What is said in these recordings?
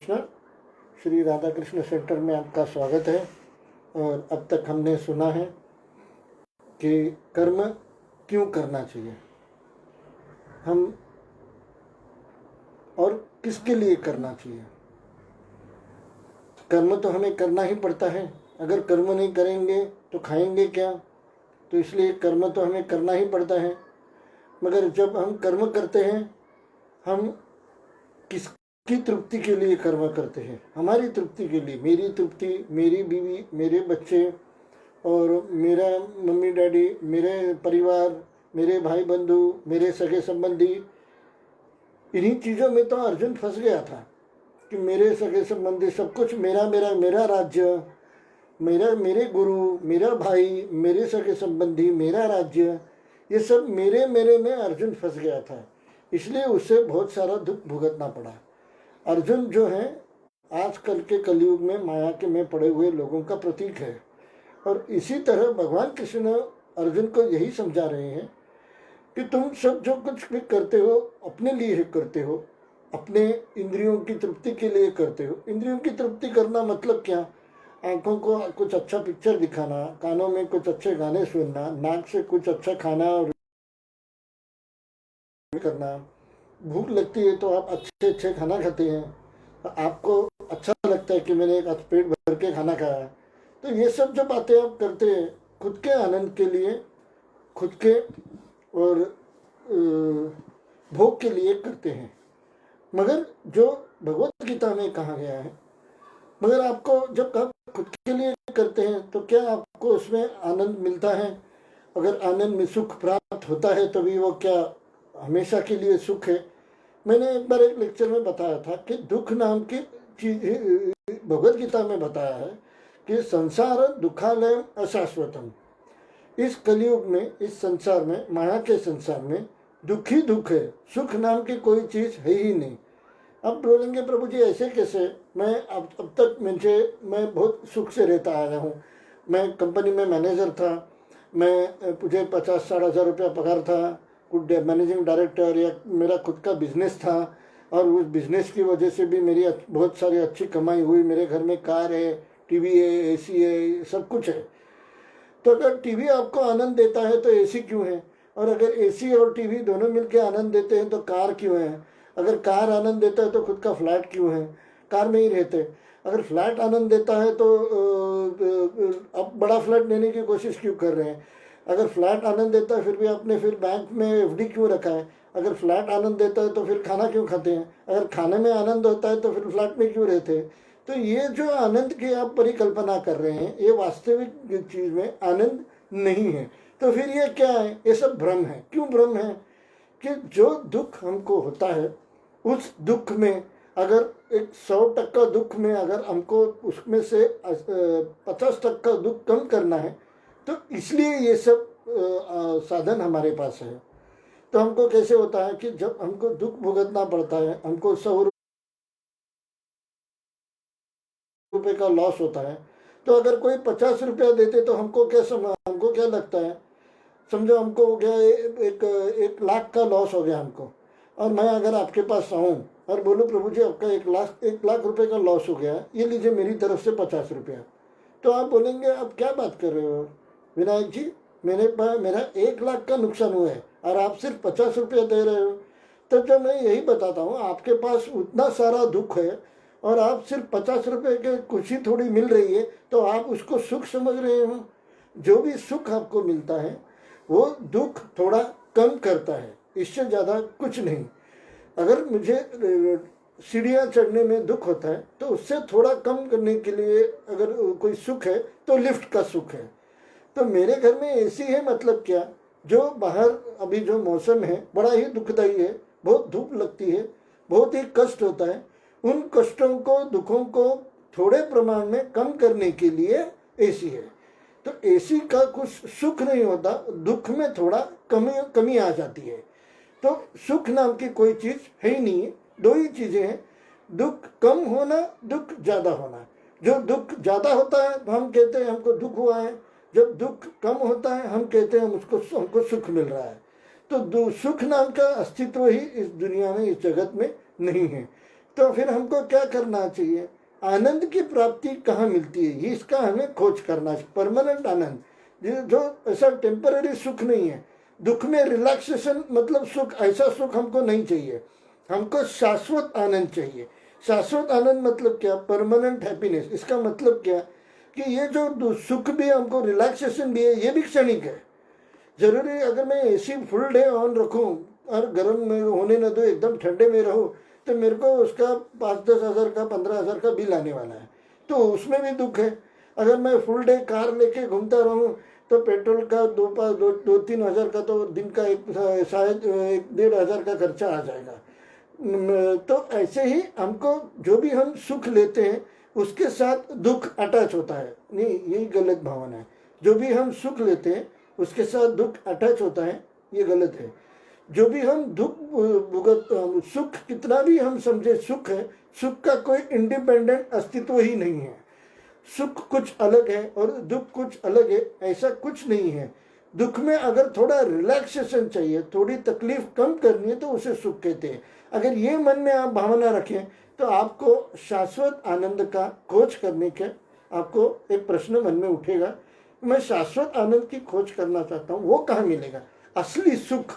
Krishna. Shri Radha Krishna centre में आपका स्वागत है। और अब तक हमने सुना है कि कर्म क्यों करना चाहिए, हम और किसके लिए करना चाहिए। कर्म तो हमें करना ही पड़ता है, अगर कर्म नहीं करेंगे तो खाएंगे क्या। तो इसलिए कर्म तो हमें करना ही पड़ता है। मगर जब हम कर्म करते हैं, हम किसकी तृप्ति के लिए कर्म करते हैं? हमारी तृप्ति के लिए, मेरी तृप्ति, मेरी बीवी, मेरे बच्चे और मेरा मम्मी डैडी, मेरे परिवार, मेरे भाई बंधु, मेरे सगे संबंधी। इन्हीं चीज़ों में तो अर्जुन फंस गया था कि मेरे सगे संबंधी सब कुछ मेरा मेरा मेरा राज्य, मेरा, मेरे गुरु, मेरा भाई, मेरे सगे संबंधी, मेरा राज्य, ये सब मेरे मेरे में अर्जुन फंस गया था। इसलिए उसे बहुत सारा दुख भुगतना पड़ा। अर्जुन जो है आजकल के कलयुग में माया के में पड़े हुए लोगों का प्रतीक है। और इसी तरह भगवान कृष्ण अर्जुन को यही समझा रहे हैं कि तुम सब जो कुछ भी करते हो अपने लिए ही करते हो, अपने इंद्रियों की तृप्ति के लिए करते हो। इंद्रियों की तृप्ति करना मतलब क्या? आंखों को कुछ अच्छा पिक्चर दिखाना, कानों में कुछ अच्छे गाने सुनना, नाक से कुछ अच्छा खाना और करना। भूख लगती है तो आप अच्छे अच्छे खाना खाते हैं, तो आपको अच्छा लगता है कि मैंने एक पेट भर के खाना खाया। तो ये सब जो बातें आप करते हैं खुद के आनंद के लिए, खुद के और भोग के लिए करते हैं। मगर जो भगवत गीता में कहा गया है, मगर आपको जब आप खुद के लिए करते हैं तो क्या आपको उसमें आनंद मिलता है? अगर आनंद में सुख प्राप्त होता है तो भी वो क्या हमेशा के लिए सुख है? मैंने एक बार एक लेक्चर में बताया था कि दुख नाम की चीज भगवत गीता में बताया है कि संसार दुखालय अशाश्वतम। इस कलयुग में, इस संसार में, माया के संसार में दुख ही दुख है, सुख नाम की कोई चीज़ है ही नहीं। अब बोलेंगे प्रभु जी ऐसे कैसे? मैं अब तक मैं बहुत सुख से रहता आया हूँ। मैं कंपनी में मैनेजर था, मुझे 50-60 हज़ार रुपया पगार था, कुछ मैनेजिंग डायरेक्टर, या मेरा खुद का बिजनेस था। और उस बिजनेस की वजह से भी मेरी बहुत सारी अच्छी कमाई हुई। मेरे घर में कार है, टीवी है, एसी है, सब कुछ है। तो अगर टीवी आपको आनंद देता है तो एसी क्यों है? और अगर एसी और टीवी दोनों मिलकर आनंद देते हैं तो कार क्यों है? अगर कार आनंद देता है तो खुद का फ्लैट क्यों है? कार में ही रहते। अगर फ्लैट आनंद देता है तो अब बड़ा फ्लैट लेने की कोशिश क्यों कर रहे हैं? अगर फ्लैट आनंद देता है फिर भी आपने फिर बैंक में एफडी क्यों रखा है? अगर फ्लैट आनंद देता है तो फिर खाना क्यों खाते हैं? अगर खाने में आनंद होता है तो फिर फ्लैट में क्यों रहते हैं? तो ये जो आनंद की आप परिकल्पना कर रहे हैं, ये वास्तविक चीज में आनंद नहीं है। तो फिर ये क्या है? ये सब भ्रम है। क्यों भ्रम है? कि जो दुख हमको होता है, उस दुख में अगर एक 100% दुख में अगर हमको उसमें से 50% दुख कम करना है, तो इसलिए ये सब साधन हमारे पास है। तो हमको कैसे होता है कि जब हमको दुख भुगतना पड़ता है, हमको 100 रुपये का लॉस होता है, तो अगर कोई 50 रुपया देते तो हमको क्या लगता है? समझो हमको हो गया एक लाख का लॉस हो गया हमको, और मैं अगर आपके पास आऊँ और बोलूँ प्रभु जी आपका 1 लाख रुपए का लॉस हो गया, ये लीजिए मेरी तरफ से 50 रुपया। तो आप बोलेंगे अब क्या बात कर रहे हो विनायक जी, मेरा 1 लाख का नुकसान हुआ है और आप सिर्फ 50 रुपया दे रहे हो। तो जब मैं यही बताता हूँ आपके पास उतना सारा दुख है और आप सिर्फ 50 रुपये की खुशी थोड़ी मिल रही है तो आप उसको सुख समझ रहे हो। जो भी सुख आपको मिलता है वो दुख थोड़ा कम करता है, इससे ज़्यादा कुछ नहीं। अगर मुझे सीढ़ियाँ चढ़ने में दुख होता है तो उससे थोड़ा कम करने के लिए अगर कोई सुख है तो लिफ्ट का सुख है। तो मेरे घर में एसी है मतलब क्या? जो बाहर अभी जो मौसम है बड़ा ही दुखदाई है, बहुत धूप लगती है, बहुत ही कष्ट होता है। उन कष्टों को, दुखों को थोड़े प्रमाण में कम करने के लिए एसी है। तो एसी का कुछ सुख नहीं होता, दुख में थोड़ा कमी आ जाती है। तो सुख नाम की कोई चीज है ही नहीं है। दो ही चीजें हैं, दुख कम होना, दुख ज्यादा होना। जो दुख ज्यादा होता है हम कहते हैं हमको दुख हुआ है, जब दुख कम होता है हम कहते हैं हमको सुख मिल रहा है। तो सुख नाम का अस्तित्व ही इस दुनिया में, इस जगत में नहीं है। तो फिर हमको क्या करना चाहिए? आनंद की प्राप्ति कहाँ मिलती है, ये इसका हमें खोज करना चाहिए। परमानेंट आनंद, जो ऐसा टेम्पररी सुख नहीं है। दुख में रिलैक्सेशन मतलब सुख, ऐसा सुख हमको नहीं चाहिए। हमको शाश्वत आनंद चाहिए। शाश्वत आनंद मतलब क्या? Permanent happiness. इसका मतलब क्या कि ये जो सुख भी हमको, रिलैक्सेशन भी है, ये भी क्षणिक है। जरूरी अगर मैं एसी फुल डे ऑन रखूं और गर्म में होने न दो, एकदम ठंडे में रहो, तो मेरे को उसका 5-10 हज़ार का 15 हज़ार का बिल आने वाला है, तो उसमें भी दुख है। अगर मैं फुल डे कार लेके घूमता रहूं तो पेट्रोल का 2-3 हज़ार का तो दिन का शायद 1-1.5 हज़ार का खर्चा आ जाएगा। तो ऐसे ही हमको जो भी हम सुख लेते हैं उसके साथ दुख अटैच होता है। नहीं, यही गलत भावना है। जो भी हम सुख लेते हैं उसके साथ दुख अटैच होता है, ये गलत है। जो भी हम दुख भुगत, सुख कितना भी हम समझे सुख है, सुख का कोई इंडिपेंडेंट अस्तित्व ही नहीं है। सुख कुछ अलग है और दुख कुछ अलग है, ऐसा कुछ नहीं है। दुख में अगर थोड़ा रिलैक्सेशन चाहिए, थोड़ी तकलीफ कम करनी है, तो उसे सुख कहते हैं। अगर ये मन में आप भावना रखें तो आपको शाश्वत आनंद का खोज करने के, आपको एक प्रश्न मन में उठेगा, मैं शाश्वत आनंद की खोज करना चाहता हूँ, वो कहाँ मिलेगा? असली सुख,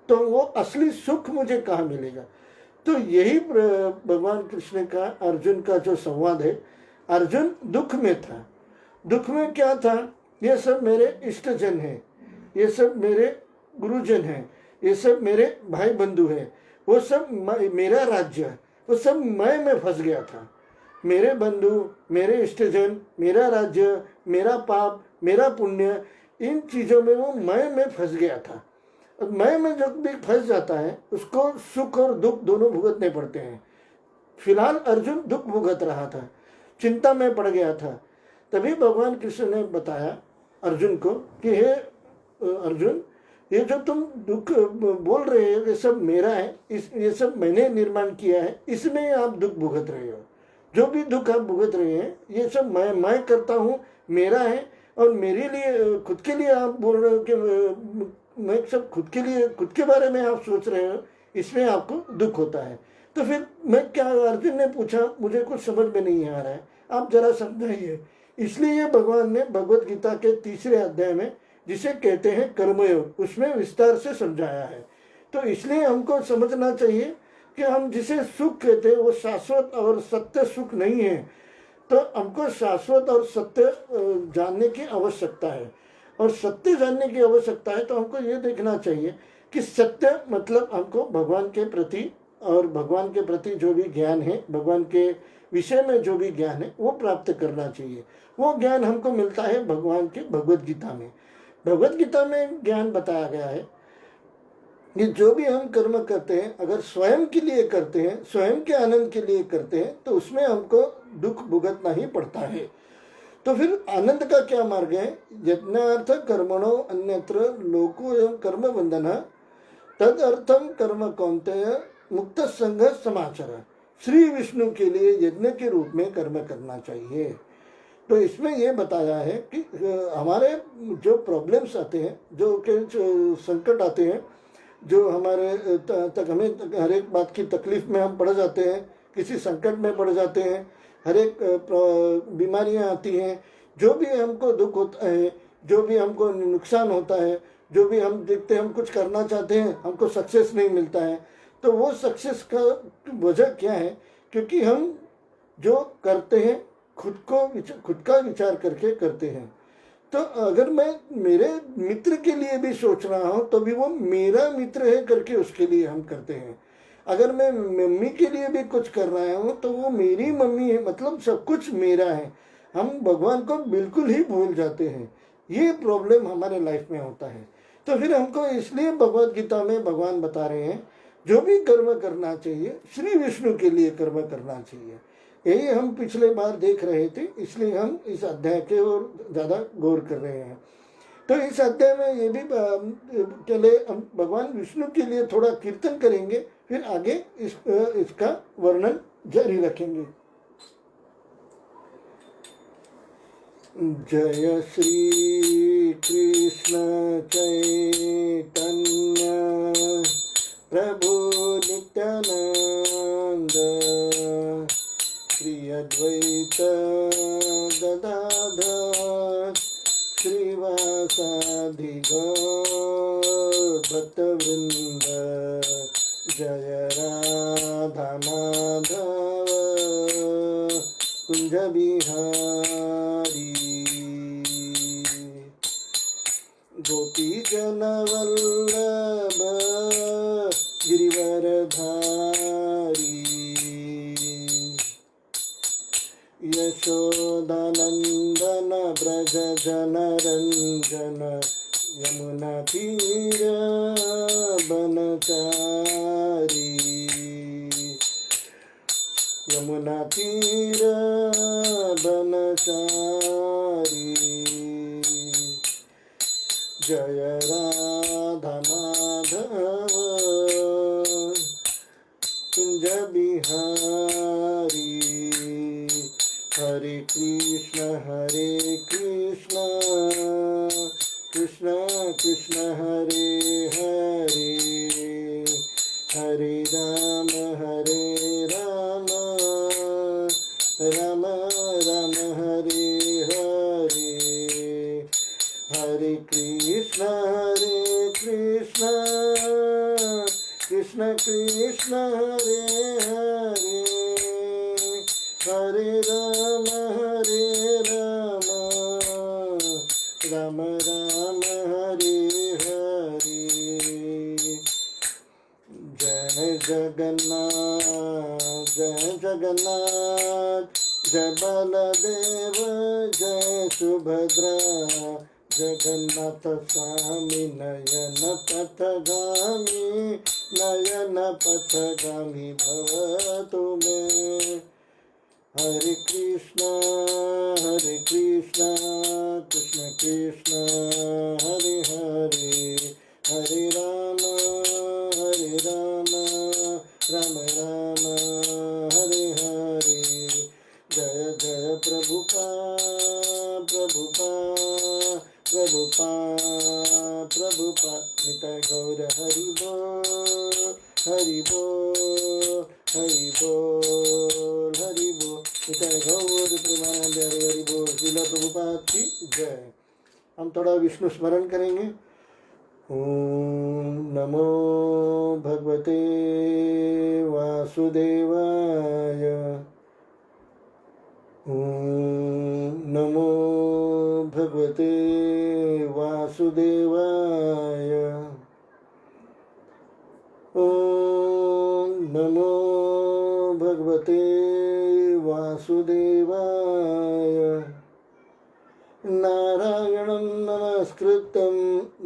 तो वो असली सुख मुझे कहाँ मिलेगा? तो यही भगवान कृष्ण का अर्जुन का जो संवाद है। अर्जुन दुख में था। दुख में क्या था? ये सब मेरे इष्टजन हैं, ये सब मेरे गुरुजन हैं, ये सब मेरे भाई बंधु हैं, वो सब मेरा राज्य है, वो सब मैं में फंस गया था। मेरे बंधु, मेरे इष्टजन, मेरा राज्य, मेरा पाप, मेरा पुण्य, इन चीज़ों में वो मैं में फंस गया था। मैं में जब भी फंस जाता है उसको सुख और दुख दोनों भुगतने पड़ते हैं। फिलहाल अर्जुन दुख भुगत रहा था, चिंता में पड़ गया था। तभी भगवान कृष्ण ने बताया अर्जुन को कि हे अर्जुन, ये जो तुम दुख बोल रहे हो ये सब मेरा है, ये सब मैंने निर्माण किया है, इसमें आप दुख भुगत रहे हो। जो भी दुख आप भुगत रहे हैं ये सब मैं करता हूँ, मेरा है। और मेरे लिए, खुद के लिए आप बोल रहे हो कि मैं सब खुद के लिए, खुद के बारे में आप सोच रहे हो, इसमें आपको दुख होता है। तो फिर मैं क्या, अर्जुन ने पूछा, मुझे कुछ समझ में नहीं आ रहा है, आप जरा समझाइए। इसलिए भगवान ने भगवत गीता के 3रे अध्याय में, जिसे कहते हैं कर्मयोग, उसमें विस्तार से समझाया है। तो इसलिए हमको समझना चाहिए कि हम जिसे सुख कहते हैं वो शाश्वत और सत्य सुख नहीं है। तो हमको शाश्वत और सत्य जानने की आवश्यकता है। और सत्य जानने की आवश्यकता है तो हमको ये देखना चाहिए कि सत्य मतलब हमको भगवान के प्रति, और भगवान के प्रति जो भी ज्ञान है, भगवान के विषय में जो भी ज्ञान है, वो प्राप्त करना चाहिए। वो ज्ञान हमको मिलता है भगवान के भगवत गीता में। भगवत गीता में ज्ञान बताया गया है कि जो भी हम कर्म करते हैं, अगर स्वयं के लिए करते हैं, स्वयं के आनंद के लिए करते हैं, तो उसमें हमको दुख भुगतना ही पड़ता है। तो फिर आनंद का क्या मार्ग है? यज्ञार्थ कर्मणो अन्यत्र लोको एवं कर्म बंधन तद अर्थम कर्म कौन्तेय मुक्त संघ समाचार। श्री विष्णु के लिए यज्ञ के रूप में कर्म करना चाहिए। तो इसमें यह बताया है कि हमारे जो प्रॉब्लम्स आते हैं, जो संकट आते हैं, जो हमारे तक हमें हर एक बात की तकलीफ में हम पड़ जाते हैं, किसी संकट में पड़ जाते हैं, हर एक बीमारियां आती हैं, जो भी हमको दुख होता है, जो भी हमको नुकसान होता है, जो भी हम देखते हैं, हम कुछ करना चाहते हैं, हमको सक्सेस नहीं मिलता है, तो वो सक्सेस का वजह क्या है? क्योंकि हम जो करते हैं खुद का विचार करके करते हैं। तो अगर मैं मेरे मित्र के लिए भी सोच रहा हूँ तो भी वो मेरा मित्र है करके उसके लिए हम करते हैं। अगर मैं मम्मी के लिए भी कुछ कर रहा हूँ तो वो मेरी मम्मी है, मतलब सब कुछ मेरा है। हम भगवान को बिल्कुल ही भूल जाते हैं। ये प्रॉब्लम हमारे लाइफ में होता है। तो फिर हमको इसलिए भगवत गीता में भगवान बता रहे हैं जो भी कर्म करना चाहिए श्री विष्णु के लिए कर्म करना चाहिए। यही हम पिछले बार देख रहे थे, इसलिए हम इस अध्याय के ओर ज़्यादा गौर कर रहे हैं। तो इस अध्याय में ये भी पहले हम भगवान विष्णु के लिए थोड़ा कीर्तन करेंगे, फिर आगे इसका वर्णन जारी रखेंगे। जय श्री कृष्ण चैतन्य प्रभु नित्यानंद श्री अद्वैत गदाधर श्रीवासादि गौर भक्तवृंद जय राधा माधव कुंज बिहारी गोपी जन वल्लभ गिरिवरधारी यशोदानंदन ब्रज जनरंजन यमुना तीर बनचारी यमुना तीर बनचारी जय राधा माधव कुंज बिहारी हरे कृष्ण कृष्ण कृष्ण हरे हरे हरे राम राम राम हरे हरे हरे कृष्ण कृष्ण कृष्ण हरे हरे हरे राम राम राम हरे हरे जय जगन्नाथ जय बलदेव जय सुभद्रा जगन्नाथ स्वामी नयन पथगामी भव तुम्हें हरे कृष्ण कृष्ण कृष्ण हरे हरे हरे राम राम राम हरे हरे जय जय प्रभुपा निताय गौर हरि बोल निताय गौर प्रेमानंद हरि बोल श्रीला प्रभुपाद की जय। हम थोड़ा विष्णु स्मरण करेंगे। ओम नमो भगवते वासुदेवाय ओम नमो भगवते वासुदेवाय ओम नमो भगवते वासुदेवाय नारायणं नमस्कृतं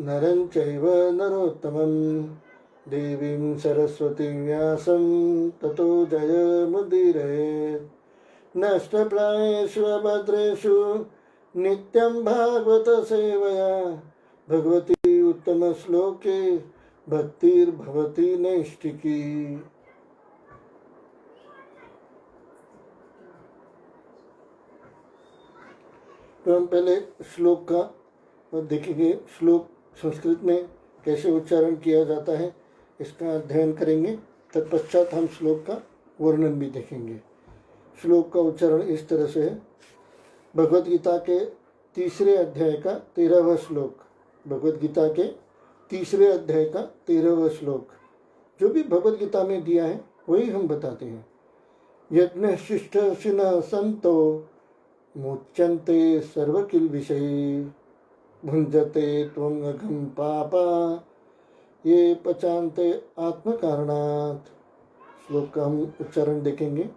नरं चैव नरोत्तमं देवीं सरस्वतीं व्यासं ततो जयमुदीरयेत् नष्टप्रायेषु अभद्रेषु नित्यं भागवत सेवया भगवती उत्तम श्लोके भक्तिर्भवति नैष्टिकी। तो हम पहले श्लोक का देखेंगे, श्लोक संस्कृत में कैसे उच्चारण किया जाता है इसका अध्ययन करेंगे। तत्पश्चात हम श्लोक का वर्णन भी देखेंगे। श्लोक का उच्चारण इस तरह से है। भगवद गीता के 3 अध्याय का 13वां श्लोक, भगवद गीता के 3 अध्याय का 13वां श्लोक जो भी भगवद गीता में दिया है वही हम बताते हैं। यज्ञ शिष्ट शिन संतो मुच्यन्ते सर्वकिल विषयी भुंजते त्वं अघं पापा ये पचान्ते आत्मकारणात्। श्लोक का हम उच्चारण देखेंगे।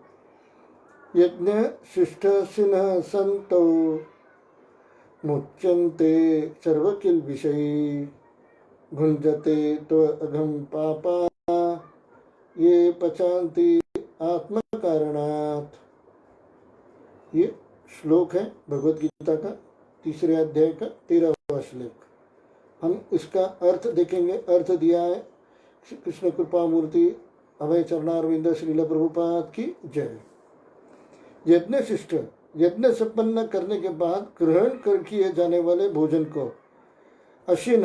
यज्ञ शिष्ट सिन्ह संतो मुच्यन्ते सर्वकिल विषयी भुंजते त्व अघं पापा ये पचान्ति आत्मकारणात्। ये श्लोक है भगवद गीता का 3 अध्याय का 13वां श्लोक। हम इसका अर्थ देखेंगे। अर्थ दिया है कृष्ण कृपा मूर्ति अभय चरणारविंद श्रील प्रभुपाद की जय। यज्ञ शिष्ट, यज्ञ संपन्न करने के बाद ग्रहण कर किए जाने वाले भोजन को, अशिन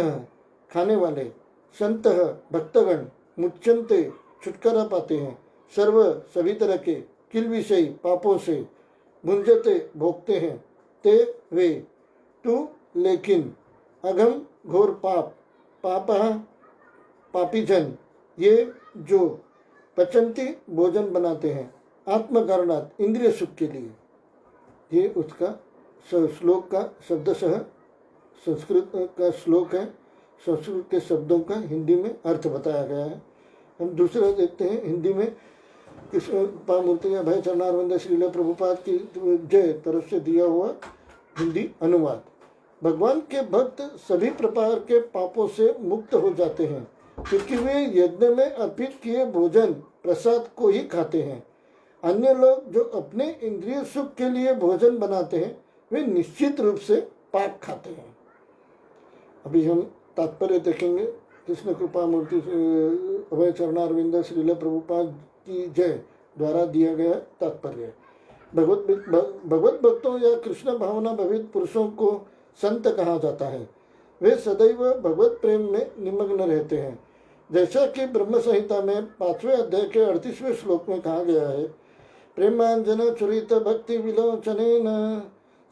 खाने वाले, संत भक्तगण मुच्यन्ते छुटकारा पाते हैं, सर्व सभी तरह के किल विषयी पापों से भुंजते भोगते हैं, ते वे तू लेकिन अगम घोर पाप पापा पापी जन ये जो पचंती भोजन बनाते हैं आत्मकारणात् इंद्रिय सुख के लिए। ये उसका श्लोक का शब्दशः संस्कृत का श्लोक है, संस्कृत के शब्दों का हिंदी में अर्थ बताया गया है। हम दूसरा देखते हैं हिंदी में मूर्ति अभय चरणारविंद श्रील प्रभुपाद की जय तरफ से दिया हुआ हिंदी अनुवाद। भगवान के भक्त सभी प्रकार के पापों से मुक्त हो जाते हैं क्योंकि वे यज्ञ में अर्पित किए भोजन प्रसाद को ही खाते हैं। अन्य लोग जो अपने इंद्रिय सुख के लिए भोजन बनाते हैं वे निश्चित रूप से पाप खाते हैं। अभी हम तात्पर्य देखेंगे। कृष्ण कृपा मूर्ति अभय चरणारविंद श्रील प्रभुपाद की जय द्वारा दिया गया तात्पर्य। भगवत भक्तों या कृष्ण भावना भवित पुरुषों को संत कहा जाता है। वे सदैव भगवत प्रेम में निमग्न रहते हैं। जैसा कि ब्रह्म संहिता में 5वें अध्याय के 38वें श्लोक में कहा गया है, प्रेमांजन चुरित भक्ति विलोचनेन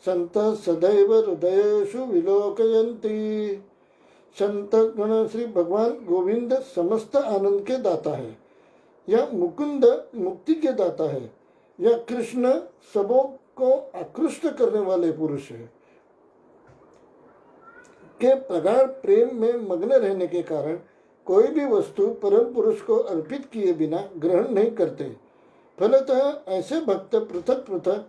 संत सदैव हृदयेषु विलोकयन्ति। संत गण श्री भगवान गोविंद समस्त आनंद के दाता है या मुकुंद मुक्ति के दाता है या कृष्ण सबों को आकृष्ट करने वाले पुरुष है के प्रगाढ़ प्रेम में मग्न रहने के कारण कोई भी वस्तु परम पुरुष को अर्पित किए बिना ग्रहण नहीं करते। फलतः ऐसे भक्त पृथक पृथक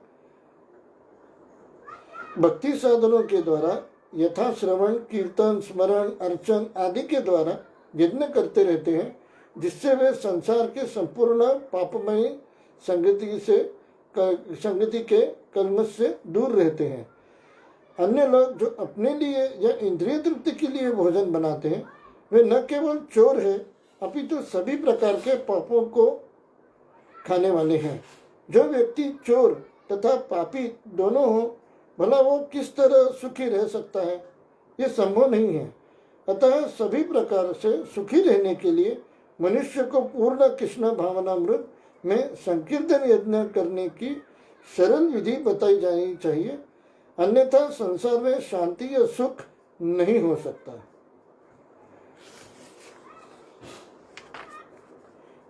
भक्ति साधनों के द्वारा यथा श्रवण कीर्तन स्मरण अर्चन आदि के द्वारा यज्ञ करते रहते हैं, जिससे वे संसार के संपूर्ण पापमयी संगति के कलमश से दूर रहते हैं। अन्य लोग जो अपने लिए या इंद्रिय तृप्ति के लिए भोजन बनाते हैं वे न केवल चोर है अपितु सभी प्रकार के पापों को खाने वाले हैं। जो व्यक्ति चोर तथा पापी दोनों हो, भला वो किस तरह सुखी रह सकता है? ये संभव नहीं है। अतः सभी प्रकार से सुखी रहने के लिए मनुष्य को पूर्ण कृष्ण भावनामृत में संकीर्तन यज्ञ करने की सरल विधि बताई जानी चाहिए, अन्यथा संसार में शांति या सुख नहीं हो सकता।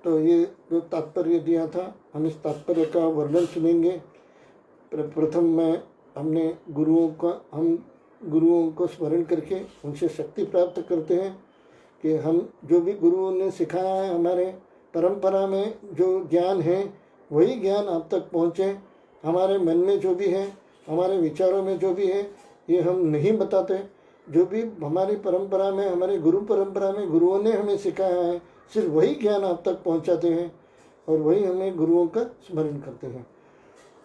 तो ये जो तात्पर्य दिया था, हम इस तात्पर्य का वर्णन सुनेंगे। प्रथम में हम गुरुओं को स्मरण करके उनसे शक्ति प्राप्त करते हैं कि हम जो भी गुरुओं ने सिखाया है, हमारे परंपरा में जो ज्ञान है वही ज्ञान आप तक पहुँचे। हमारे मन में जो भी है, हमारे विचारों में जो भी है, ये हम नहीं बताते। जो भी हमारी परंपरा में, हमारी गुरु परंपरा में गुरुओं ने हमें सिखाया है, सिर्फ वही ज्ञान आप तक पहुंचाते हैं और वही हमें गुरुओं का स्मरण करते हैं।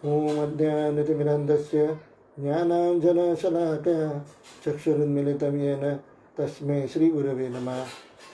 ओम अज्ञानतिमिरन्धस्य ज्ञानाञ्जनशलाकया चक्षुरुन्मीलितं येन तस्मै श्रीगुरवे नमः।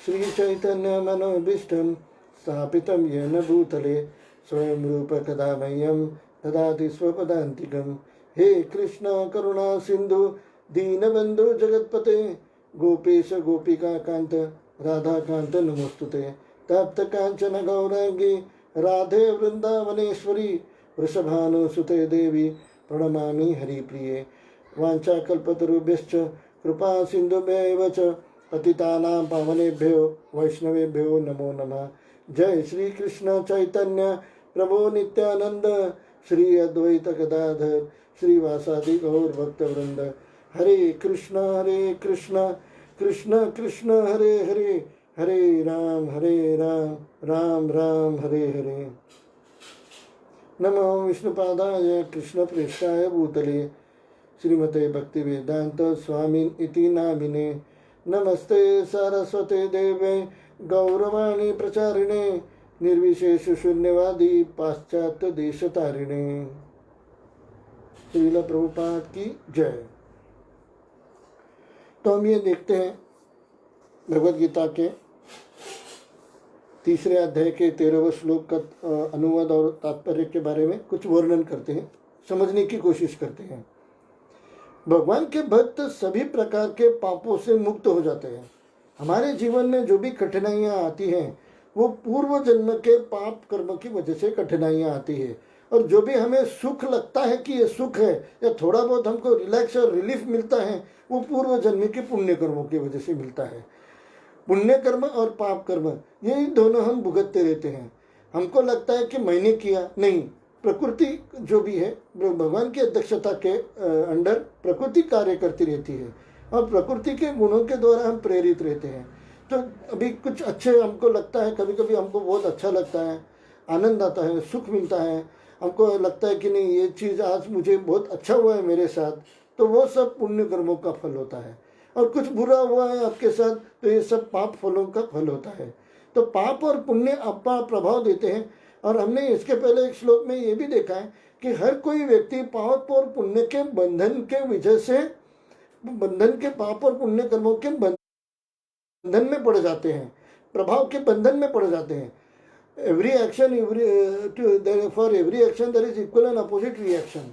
श्रीचैतन्यमनोभीष्टं स्थापितं येन भूतले स्वयं रूप कदा मह्यं ददाति स्वपदान्तिकम्। हे कृष्ण करुणा सिंधु दीनबंधु जगतपते गोपेश गोपिका कांत राधा कांत नमोस्तुते। तप्त कांचन गौरांगी राधे वृंदावनेश्वरी वृषभानुसुते देवी प्रणमामि हरिप्रिये। वाञ्छाकल्पतरुभ्यश्च कृपा सिन्धुभ्यैव च पतितानां पावनेभ्यो वैष्णवेभ्यो नमो नमः। जय श्री कृष्ण चैतन्य प्रभु नित्यानंद श्री अद्वैत गदाधर श्रीवासादि गौर भक्तवृंद। हरे कृष्ण कृष्ण कृष्ण हरे हरे, हरे राम राम राम हरे हरे। नमो विष्णुपादाय कृष्ण प्रेष्ठाय भूतले श्रीमते भक्ति वेदांत स्वामी इति नामिने। नमस्ते सारस्वते देवे गौरवाणी प्रचारिणे निर्विशेष शून्यवादी पाश्चात्य देश तारिणे। श्रील प्रभुपाद की जय। तो हम ये देखते हैं भगवद गीता के 3 अध्याय के 13वें श्लोक का अनुवाद और तात्पर्य के बारे में कुछ वर्णन करते हैं, समझने की कोशिश करते हैं। भगवान के भक्त सभी प्रकार के पापों से मुक्त हो जाते हैं। हमारे जीवन में जो भी कठिनाइयाँ आती हैं वो पूर्व जन्म के पाप कर्म की वजह से कठिनाइयाँ आती है। और जो भी हमें सुख लगता है कि ये सुख है, या थोड़ा बहुत हमको रिलैक्स और रिलीफ मिलता है, वो पूर्व जन्म के पुण्य कर्मों की वजह से मिलता है। पुण्य कर्म और पाप कर्म यही दोनों हम भुगतते रहते हैं। हमको लगता है कि मैंने किया, नहीं, प्रकृति जो भी है भगवान की अध्यक्षता के अंडर प्रकृति कार्य करती रहती है, और प्रकृति के गुणों के द्वारा हम प्रेरित रहते हैं। तो अभी कुछ अच्छे हमको लगता है, कभी कभी हमको बहुत अच्छा लगता है, आनंद आता है, सुख मिलता है, हमको लगता है कि नहीं ये चीज़ आज मुझे बहुत अच्छा हुआ है मेरे साथ, तो वो सब पुण्य कर्मों का फल होता है। और कुछ बुरा हुआ है आपके साथ, तो ये सब पाप फलों का फल होता है। तो पाप और पुण्य अपना प्रभाव देते हैं। और हमने इसके पहले एक श्लोक में ये भी देखा है कि हर कोई व्यक्ति पाप और पुण्य के बंधन के वजह से, बंधन के पाप और पुण्य कर्मों के बंधन में पड़ जाते हैं, प्रभाव के बंधन में पड़ जाते हैं। Every action for every action there is equal and opposite reaction.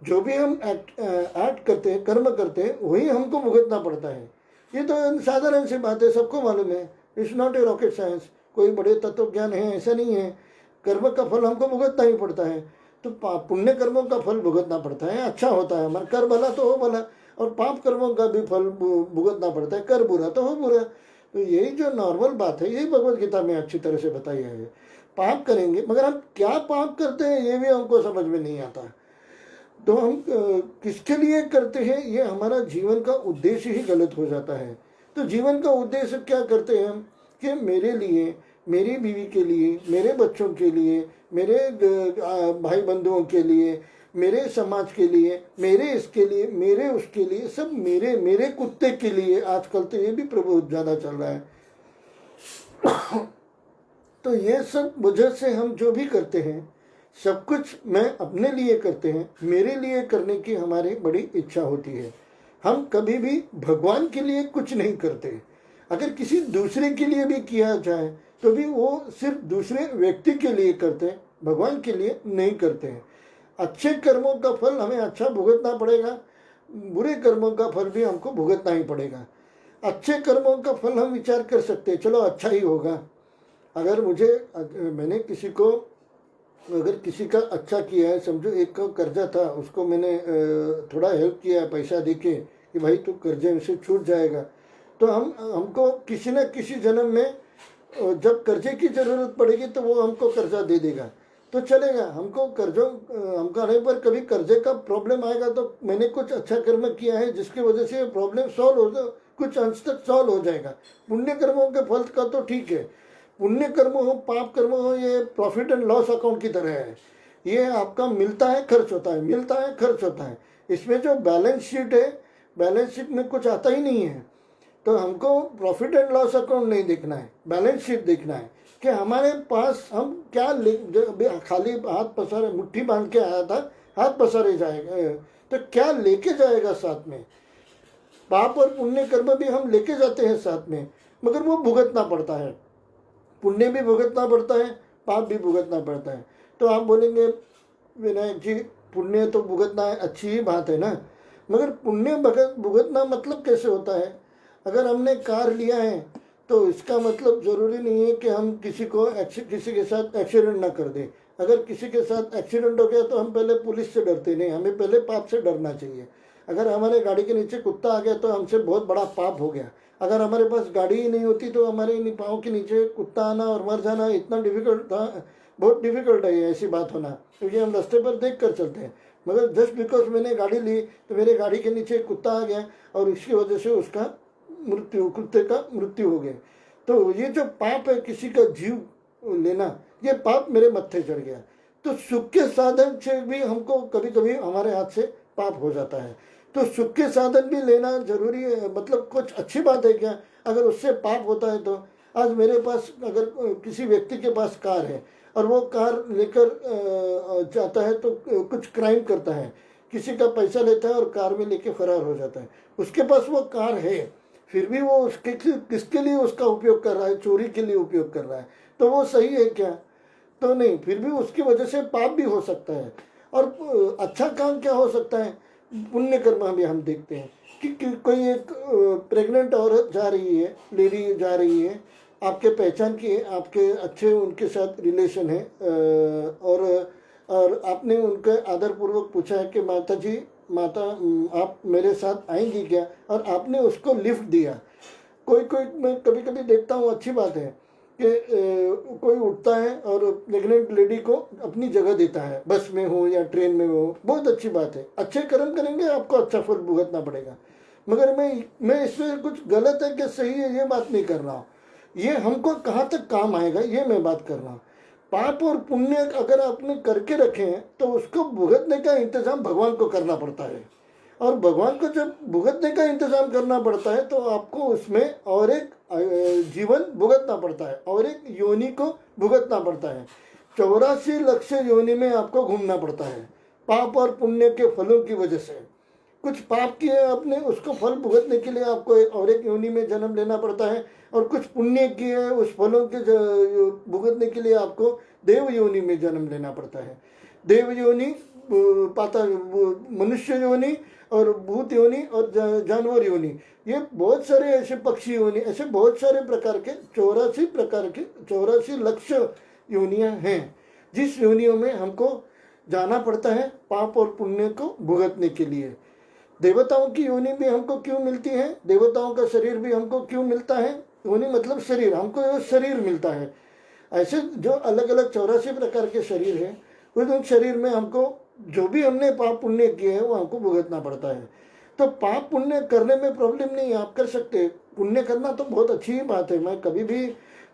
जो भी हम एक्ट करते हैं, कर्म करते हैं, वही हमको भुगतना पड़ता है। ये तो साधारण सी बात है, सबको मालूम है। It's not a rocket science, कोई बड़े तत्व ज्ञान है ऐसा नहीं है। कर्म का फल हमको भुगतना ही पड़ता है। तो पुण्य कर्मों का फल भुगतना पड़ता है, अच्छा होता है हमारा, कर भला तो हो भला, और पाप कर्मों का भी फल भुगतना पड़ता है, कर बुरा तो हो बुरा। तो यही जो नॉर्मल बात है, यही भगवत गीता में अच्छी तरह से बताई है। पाप करेंगे, मगर हम क्या पाप करते हैं ये भी हमको समझ में नहीं आता। तो हम किसके लिए करते हैं, ये हमारा जीवन का उद्देश्य ही गलत हो जाता है। तो जीवन का उद्देश्य क्या करते हैं हम, कि मेरे लिए, मेरी बीवी के लिए, मेरे बच्चों के लिए, मेरे भाई बंधुओं के लिए, मेरे समाज के लिए, मेरे इसके लिए, मेरे उसके लिए, सब मेरे कुत्ते के लिए। आजकल तो ये भी प्रभुत्व ज़्यादा चल रहा है। तो ये सब वजह से हम जो भी करते हैं, सब कुछ मैं अपने लिए करते हैं, मेरे लिए करने की हमारी बड़ी इच्छा होती है। हम कभी भी भगवान के लिए कुछ नहीं करते। अगर किसी दूसरे के लिए भी किया जाए तो भी वो सिर्फ दूसरे व्यक्ति के लिए करते हैं, भगवान के लिए नहीं करते हैं। अच्छे कर्मों का फल हमें अच्छा भुगतना पड़ेगा, बुरे कर्मों का फल भी हमको भुगतना ही पड़ेगा। अच्छे कर्मों का फल हम विचार कर सकते हैं, चलो अच्छा ही होगा। अगर मैंने किसी को, अगर किसी का अच्छा किया है, समझो एक का कर्जा था, उसको मैंने थोड़ा हेल्प किया है पैसा देके कि भाई तू कर्जे में से छूट जाएगा, तो हमको किसी न किसी जन्म में जब कर्जे की ज़रूरत पड़ेगी तो वो हमको कर्जा दे देगा, तो चलेगा। हमको हमको आने पर कभी कर्जे का प्रॉब्लम आएगा तो मैंने कुछ अच्छा कर्म किया है जिसकी वजह से प्रॉब्लम सॉल्व हो, कुछ अंश तक सॉल्व हो जाएगा। पुण्य कर्मों के फल का तो ठीक है, पुण्य कर्म हो पाप कर्म हो, ये प्रॉफिट एंड लॉस अकाउंट की तरह है। ये आपका मिलता है खर्च होता है, मिलता है खर्च होता है। इसमें जो बैलेंस शीट है, बैलेंस शीट में कुछ आता ही नहीं है। तो हमको प्रॉफिट एंड लॉस अकाउंट नहीं देखना है, बैलेंस शीट देखना है कि हमारे पास हम क्या खाली हाथ पसारे, मुट्ठी बांध के आया था, हाथ पसारे जाएगा तो क्या लेके जाएगा साथ में। पाप और पुण्य कर्म भी हम लेके जाते हैं साथ में, मगर वो भुगतना पड़ता है। पुण्य भी भुगतना पड़ता है, पाप भी भुगतना पड़ता है। तो आप बोलेंगे विनायक जी पुण्य तो भुगतना है, अच्छी ही बात है ना, मगर पुण्य भुगतना मतलब कैसे होता है। अगर हमने कार लिया है तो इसका मतलब ज़रूरी नहीं है कि हम किसी के साथ एक्सीडेंट ना कर दें। अगर किसी के साथ एक्सीडेंट हो गया तो हम पहले पुलिस से डरते नहीं, हमें पहले पाप से डरना चाहिए। अगर हमारे गाड़ी के नीचे कुत्ता आ गया तो हमसे बहुत बड़ा पाप हो गया। अगर हमारे पास गाड़ी ही नहीं होती तो हमारे पाँव के नीचे कुत्ता आना और मर जाना इतना डिफिकल्ट था, बहुत डिफिकल्ट है ऐसी बात होना, क्योंकि हम रास्ते पर देख कर चलते हैं। मगर जस्ट बिकॉज मैंने गाड़ी ली तो मेरे गाड़ी के नीचे कुत्ता आ गया और इसकी वजह से उसका कुत्ते का मृत्यु हो गया। तो ये जो पाप है, किसी का जीव लेना, ये पाप मेरे मत्थे चढ़ गया। तो सुख के साधन से भी हमको कभी कभी हमारे हाथ से पाप हो जाता है। तो सुख के साधन भी लेना जरूरी है, मतलब कुछ अच्छी बात है क्या अगर उससे पाप होता है। तो आज मेरे पास, अगर किसी व्यक्ति के पास कार है और वो कार लेकर जाता है तो कुछ क्राइम करता है, किसी का पैसा लेता है और कार में लेके फरार हो जाता है। उसके पास वो कार है, फिर भी वो उसके किसके लिए उसका उपयोग कर रहा है, चोरी के लिए उपयोग कर रहा है, तो वो सही है क्या। तो नहीं, फिर भी उसकी वजह से पाप भी हो सकता है। और अच्छा काम क्या हो सकता है, पुण्य कर्म भी हम देखते हैं कि कोई एक प्रेग्नेंट औरत जा रही है, लेडी जा रही है, आपके पहचान किए, आपके अच्छे उनके साथ रिलेशन है, और आपने उनके आदरपूर्वक पूछा है कि माता जी, माता आप मेरे साथ आएंगी क्या, और आपने उसको लिफ्ट दिया। कोई कोई मैं कभी कभी देखता हूँ, अच्छी बात है कि कोई उठता है और प्रेग्नेंट लेडी को अपनी जगह देता है, बस में हो या ट्रेन में हो, बहुत अच्छी बात है। अच्छे कर्म करेंगे आपको अच्छा फल भुगतना पड़ेगा। मगर मैं इसमें कुछ गलत है कि सही है ये बात नहीं कर रहा हूँ। ये हमको कहाँ तक काम आएगा ये मैं बात कर रहा हूँ। पाप और पुण्य अगर आपने करके रखे हैं तो उसको भुगतने का इंतजाम भगवान को करना पड़ता है, और भगवान को जब भुगतने का इंतजाम करना पड़ता है तो आपको उसमें और एक जीवन भुगतना पड़ता है, और एक योनि को भुगतना पड़ता है। 84 लाख योनि में आपको घूमना पड़ता है पाप और पुण्य के फलों की वजह से। कुछ पाप किए आपने, उसको फल भुगतने के लिए आपको और एक योनि में जन्म लेना पड़ता है, और कुछ पुण्य किए उस फलों के भुगतने के लिए आपको देव योनि में जन्म लेना पड़ता है। देव योनि, पाताल, मनुष्य योनि और भूत योनि और जानवर योनि, ये बहुत सारे ऐसे पक्षी योनि, ऐसे बहुत सारे प्रकार के 84 लाख योनियां हैं जिस योनियों में हमको जाना पड़ता है पाप और पुण्य को भुगतने के लिए। देवताओं की योनि भी हमको क्यों मिलती है, देवताओं का शरीर भी हमको क्यों मिलता है, योनि मतलब शरीर, हमको ये शरीर मिलता है। ऐसे जो अलग अलग 84 प्रकार के शरीर हैं, उस शरीर में हमको जो भी हमने पाप पुण्य किए हैं वो हमको भुगतना पड़ता है। तो पाप पुण्य करने में प्रॉब्लम नहीं है, आप कर सकते। पुण्य करना तो बहुत अच्छी ही बात है, मैं कभी भी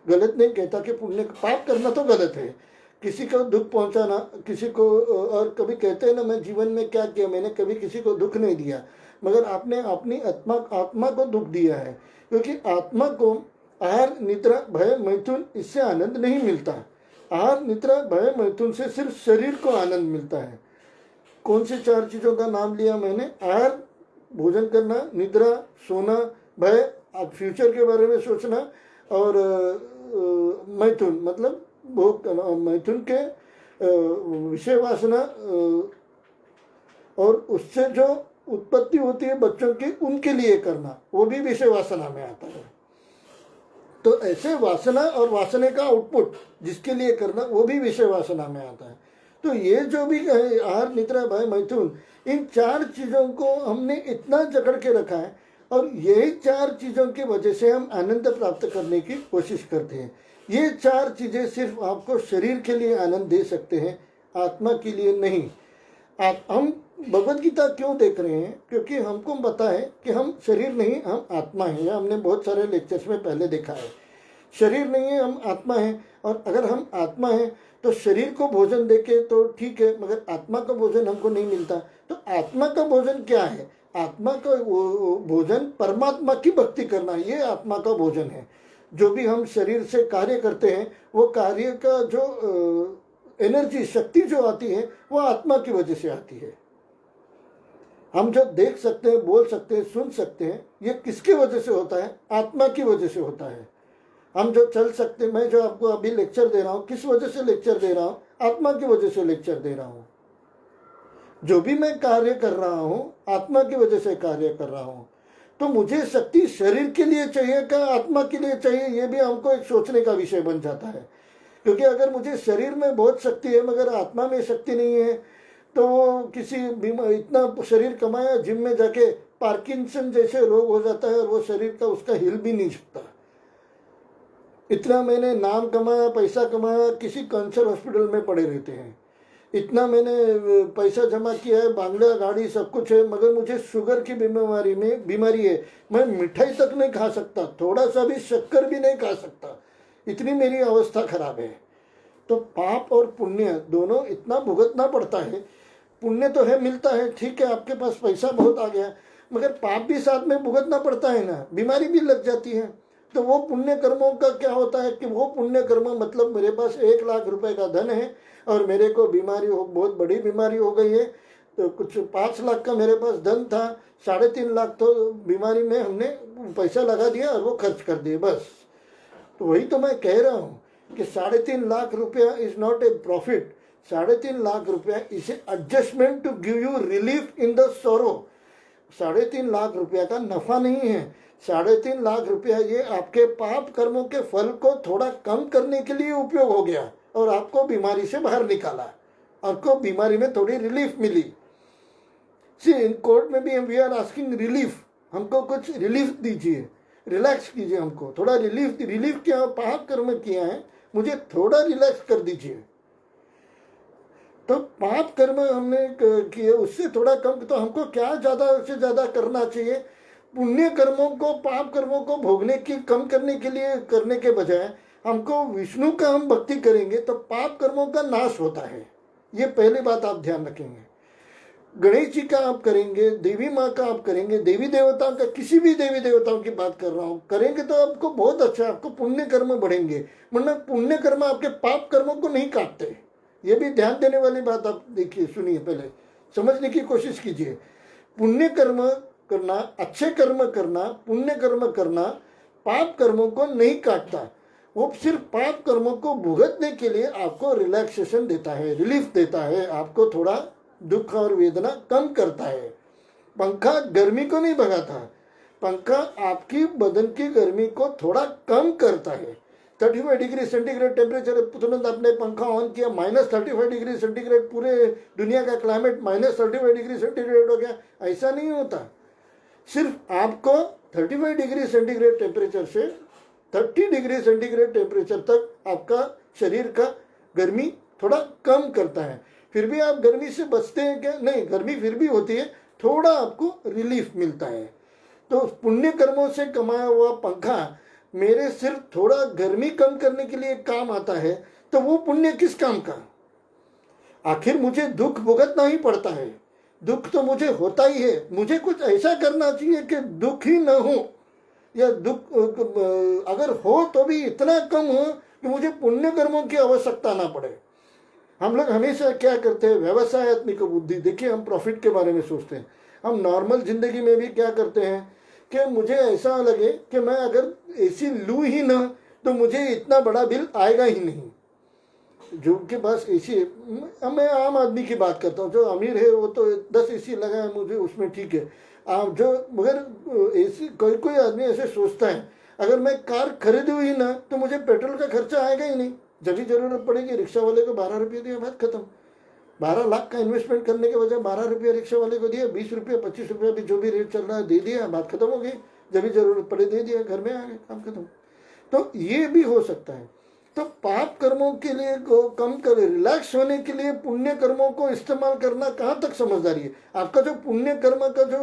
गलत नहीं कहता कि पुण्य, पाप करना तो गलत है, किसी को दुख पहुंचाना, किसी को, और कभी कहते हैं ना मैं जीवन में क्या किया, मैंने कभी किसी को दुख नहीं दिया, मगर आपने अपनी आत्मा को दुख दिया है, क्योंकि आत्मा को आहार निद्रा भय मैथुन इससे आनंद नहीं मिलता। आहार निद्रा भय मैथुन से सिर्फ शरीर को आनंद मिलता है। कौन सी 4 चीज़ों का नाम लिया मैंने? आहार, भोजन करना, निद्रा, सोना, भय, फ्यूचर के बारे में सोचना, और मैथुन मतलब भोग करना, मैथुन के विषय वासना, और उससे जो उत्पत्ति होती है बच्चों की उनके लिए करना, वो भी विषय वासना में आता है। तो ऐसे वासना और वासना का आउटपुट जिसके लिए करना वो भी विषय वासना में आता है। तो ये जो भी है आहार निद्रा भय मैथुन, इन 4 चीज़ों को हमने इतना जकड़ के रखा है, और यही 4 चीज़ों की वजह से हम आनंद प्राप्त करने की कोशिश करते हैं। ये 4 चीज़ें सिर्फ आपको शरीर के लिए आनंद दे सकते हैं, आत्मा के लिए नहीं। हम भगवद गीता क्यों देख रहे हैं? क्योंकि हमको पता है कि हम शरीर नहीं, हम आत्मा हैं। हमने बहुत सारे लेक्चर्स में पहले देखा है, शरीर नहीं है, हम आत्मा हैं। और अगर हम आत्मा हैं तो शरीर को भोजन देके तो ठीक है, मगर आत्मा का भोजन हमको नहीं मिलता। तो आत्मा का भोजन क्या है? आत्मा का भोजन परमात्मा की भक्ति करना, ये आत्मा का भोजन है। जो भी हम शरीर से कार्य करते हैं वो कार्य का जो एनर्जी, शक्ति जो आती है वो आत्मा की वजह से आती है। हम जो देख सकते हैं, बोल सकते हैं, सुन सकते हैं, ये किसके वजह से होता है? आत्मा की वजह से होता है। हम जो चल सकते हैं, मैं जो आपको अभी लेक्चर दे रहा हूँ, किस वजह से लेक्चर दे रहा हूँ? आत्मा की वजह से लेक्चर दे रहा हूँ। जो भी मैं कार्य कर रहा हूँ आत्मा की वजह से कार्य कर रहा हूँ। तो मुझे शक्ति शरीर के लिए चाहिए क्या आत्मा के लिए चाहिए, ये भी हमको एक सोचने का विषय बन जाता है। क्योंकि अगर मुझे शरीर में बहुत शक्ति है मगर आत्मा में शक्ति नहीं है, तो वो किसी बीमार, इतना शरीर कमाया, जिम में जाके पार्किंसन जैसे रोग हो जाता है और वो शरीर का उसका हिल भी नहीं सकता। इतना मैंने नाम कमाया, पैसा कमाया, किसी कैंसर हॉस्पिटल में पड़े रहते हैं। इतना मैंने पैसा जमा किया है, बांग्ला गाड़ी सब कुछ है, मगर मुझे शुगर की बीमारी है, मैं मिठाई तक नहीं खा सकता, थोड़ा सा भी शक्कर भी नहीं खा सकता, इतनी मेरी अवस्था खराब है। तो पाप और पुण्य दोनों इतना भुगतना पड़ता है। पुण्य तो है, मिलता है, ठीक है, आपके पास पैसा बहुत आ गया, मगर पाप भी साथ में भुगतना पड़ता है ना, बीमारी भी लग जाती है। तो वो पुण्य कर्मों का क्या होता है कि वो पुण्य कर्म मतलब मेरे पास 1 लाख रुपए का धन है और मेरे को बीमारी हो, बहुत बड़ी बीमारी हो गई है, तो कुछ 5 लाख का मेरे पास धन था, 3.5 लाख तो बीमारी में हमने पैसा लगा दिया और वो खर्च कर दिए बस। तो वही तो मैं कह रहा हूँ कि 3.5 lakh rupaya is not a profit. 3.5 lakh rupaya is adjustment to give you relief in the sorrow. 3.5 lakh रुपया का नफा नहीं है, ₹3.5 लाख ये आपके पाप कर्मों के फल को थोड़ा कम करने के लिए उपयोग हो गया और आपको बीमारी से बाहर निकाला, आपको बीमारी में थोड़ी relief milli. C in court में भी वी आर आस्किंग रिलीफ, हमको कुछ रिलीफ दीजिए, रिलैक्स कीजिए, हमको थोड़ा रिलीफ क्या पाप कर्म किया है, मुझे थोड़ा रिलैक्स कर दीजिए। तो पाप कर्म हमने किए उससे थोड़ा कम, तो हमको क्या ज़्यादा से ज़्यादा करना चाहिए? पुण्य कर्मों को, पाप कर्मों को भोगने की कम करने के लिए करने के बजाय हमको विष्णु का हम भक्ति करेंगे तो पाप कर्मों का नाश होता है। ये पहली बात आप ध्यान रखेंगे। गणेश जी का आप करेंगे, देवी माँ का आप करेंगे, देवी देवताओं का, किसी भी देवी देवताओं की बात कर रहा हूँ, करेंगे तो आपको बहुत अच्छा, आपको पुण्य कर्म बढ़ेंगे। वरना पुण्य कर्म आपके पाप कर्मों को नहीं काटते। ये भी ध्यान देने वाली बात आप देखिए, सुनिए, पहले समझने की कोशिश कीजिए। पुण्य कर्म करना, अच्छे कर्म करना, पुण्य कर्म करना पाप कर्मों को नहीं काटता, वो सिर्फ पाप कर्मों को भुगतने के लिए आपको रिलैक्सेशन देता है, रिलीफ देता है, आपको थोड़ा दुख और वेदना कम करता है। पंखा गर्मी को नहीं भगाता, पंखा आपकी बदन की गर्मी को थोड़ा कम करता है। 35 डिग्री सेंटीग्रेड टेम्परेचर, तुरंत आपने पंखा ऑन किया, -35 डिग्री सेंटीग्रेड, पूरे दुनिया का क्लाइमेट -35 डिग्री सेंटीग्रेड हो गया, ऐसा नहीं होता। सिर्फ आपको 35 डिग्री सेंटीग्रेड टेम्परेचर से 30 डिग्री सेंटीग्रेड टेम्परेचर तक आपका शरीर का गर्मी थोड़ा कम करता है। फिर भी आप गर्मी से बचते हैं क्या? नहीं, गर्मी फिर भी होती है, थोड़ा आपको रिलीफ मिलता है। तो पुण्य कर्मों से कमाया हुआ पंखा मेरे सिर्फ थोड़ा गर्मी कम करने के लिए काम आता है, तो वो पुण्य किस काम का? आखिर मुझे दुख भुगतना ही पड़ता है, दुख तो मुझे होता ही है, मुझे कुछ ऐसा करना चाहिए कि दुख ही न हो, या दुख अगर हो तो भी इतना कम हो कि मुझे पुण्य कर्मों की आवश्यकता ना पड़े। हम लोग हमेशा क्या करते हैं? व्यवसायत्मिक बुद्धि, देखिए हम प्रॉफिट के बारे में सोचते हैं। हम नॉर्मल जिंदगी में भी क्या करते हैं कि मुझे ऐसा लगे कि मैं अगर एसी लूँ ही ना तो मुझे इतना बड़ा बिल आएगा ही नहीं। जो के पास एसी, मैं आम आदमी की बात करता हूँ, जो अमीर है वो तो 10 एसी लगा है, मुझे उसमें ठीक है। आप जो, मगर एसी, कोई कोई आदमी ऐसे सोचता है अगर मैं कार खरीदूँ ही ना तो मुझे पेट्रोल का खर्चा आएगा ही नहीं, जब भी जरूरत पड़ेगी रिक्शा वाले को 12 रुपये दिया, बात खत्म। 12 लाख का इन्वेस्टमेंट करने के बजाय 12 रुपये रिक्शा वाले को दिया, 20 रुपये 25 रुपये भी जो भी रेट चल रहा है दे दिया, बात खत्म हो गई। जब भी जरूरत पड़े दे दिया, घर में आ गए, काम खत्म। तो ये भी हो सकता है। तो पाप कर्मों के लिए को कम कर, रिलैक्स होने के लिए पुण्य कर्मों को इस्तेमाल करना कहाँ तक समझदारी है? आपका जो पुण्य कर्म का जो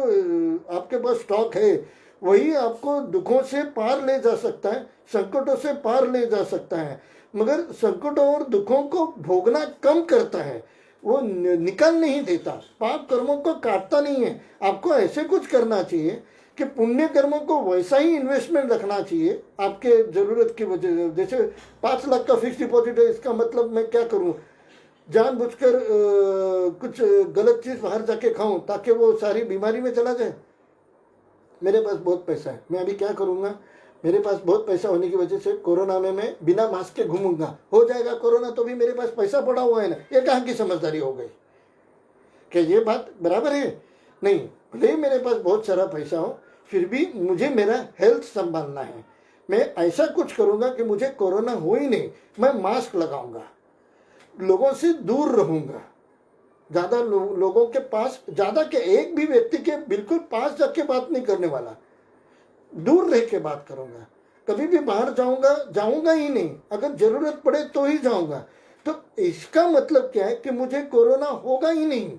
आपके पास स्टॉक है वही आपको दुखों से पार ले जा सकता है, संकटों से पार ले जा सकता है, मगर संकटों और दुखों को भोगना कम करता है, वो निकाल नहीं देता, पाप कर्मों को काटता नहीं है। आपको ऐसे कुछ करना चाहिए कि पुण्य कर्मों को वैसा ही इन्वेस्टमेंट रखना चाहिए आपके ज़रूरत की वजह से। जैसे 5 लाख का फिक्स डिपॉजिट है, इसका मतलब मैं क्या करूं, जानबूझकर कुछ गलत चीज़ बाहर जाके खाऊं ताकि वो सारी बीमारी में चला जाए। मेरे पास बहुत पैसा है, मैं अभी क्या करूंगा, मेरे पास बहुत पैसा होने की वजह से कोरोना में मैं बिना मास्क के घूमूंगा, हो जाएगा कोरोना तो भी मेरे पास पैसा पड़ा हुआ है ना। ये कहाँ की समझदारी हो गई? क्या ये बात बराबर है? नहीं, भले ही मेरे पास बहुत सारा पैसा हो फिर भी मुझे मेरा हेल्थ संभालना है। मैं ऐसा कुछ करूंगा कि मुझे कोरोना हो ही नहीं, मैं मास्क लगाऊंगा, लोगों से दूर रहूंगा, ज़्यादा लोगों के पास, ज़्यादा के एक भी व्यक्ति के बिल्कुल पास जाके बात नहीं करने वाला, दूर रह के बात करूंगा। कभी भी बाहर जाऊंगा ही नहीं, अगर ज़रूरत पड़े तो ही जाऊंगा। तो इसका मतलब क्या है कि मुझे कोरोना होगा ही नहीं।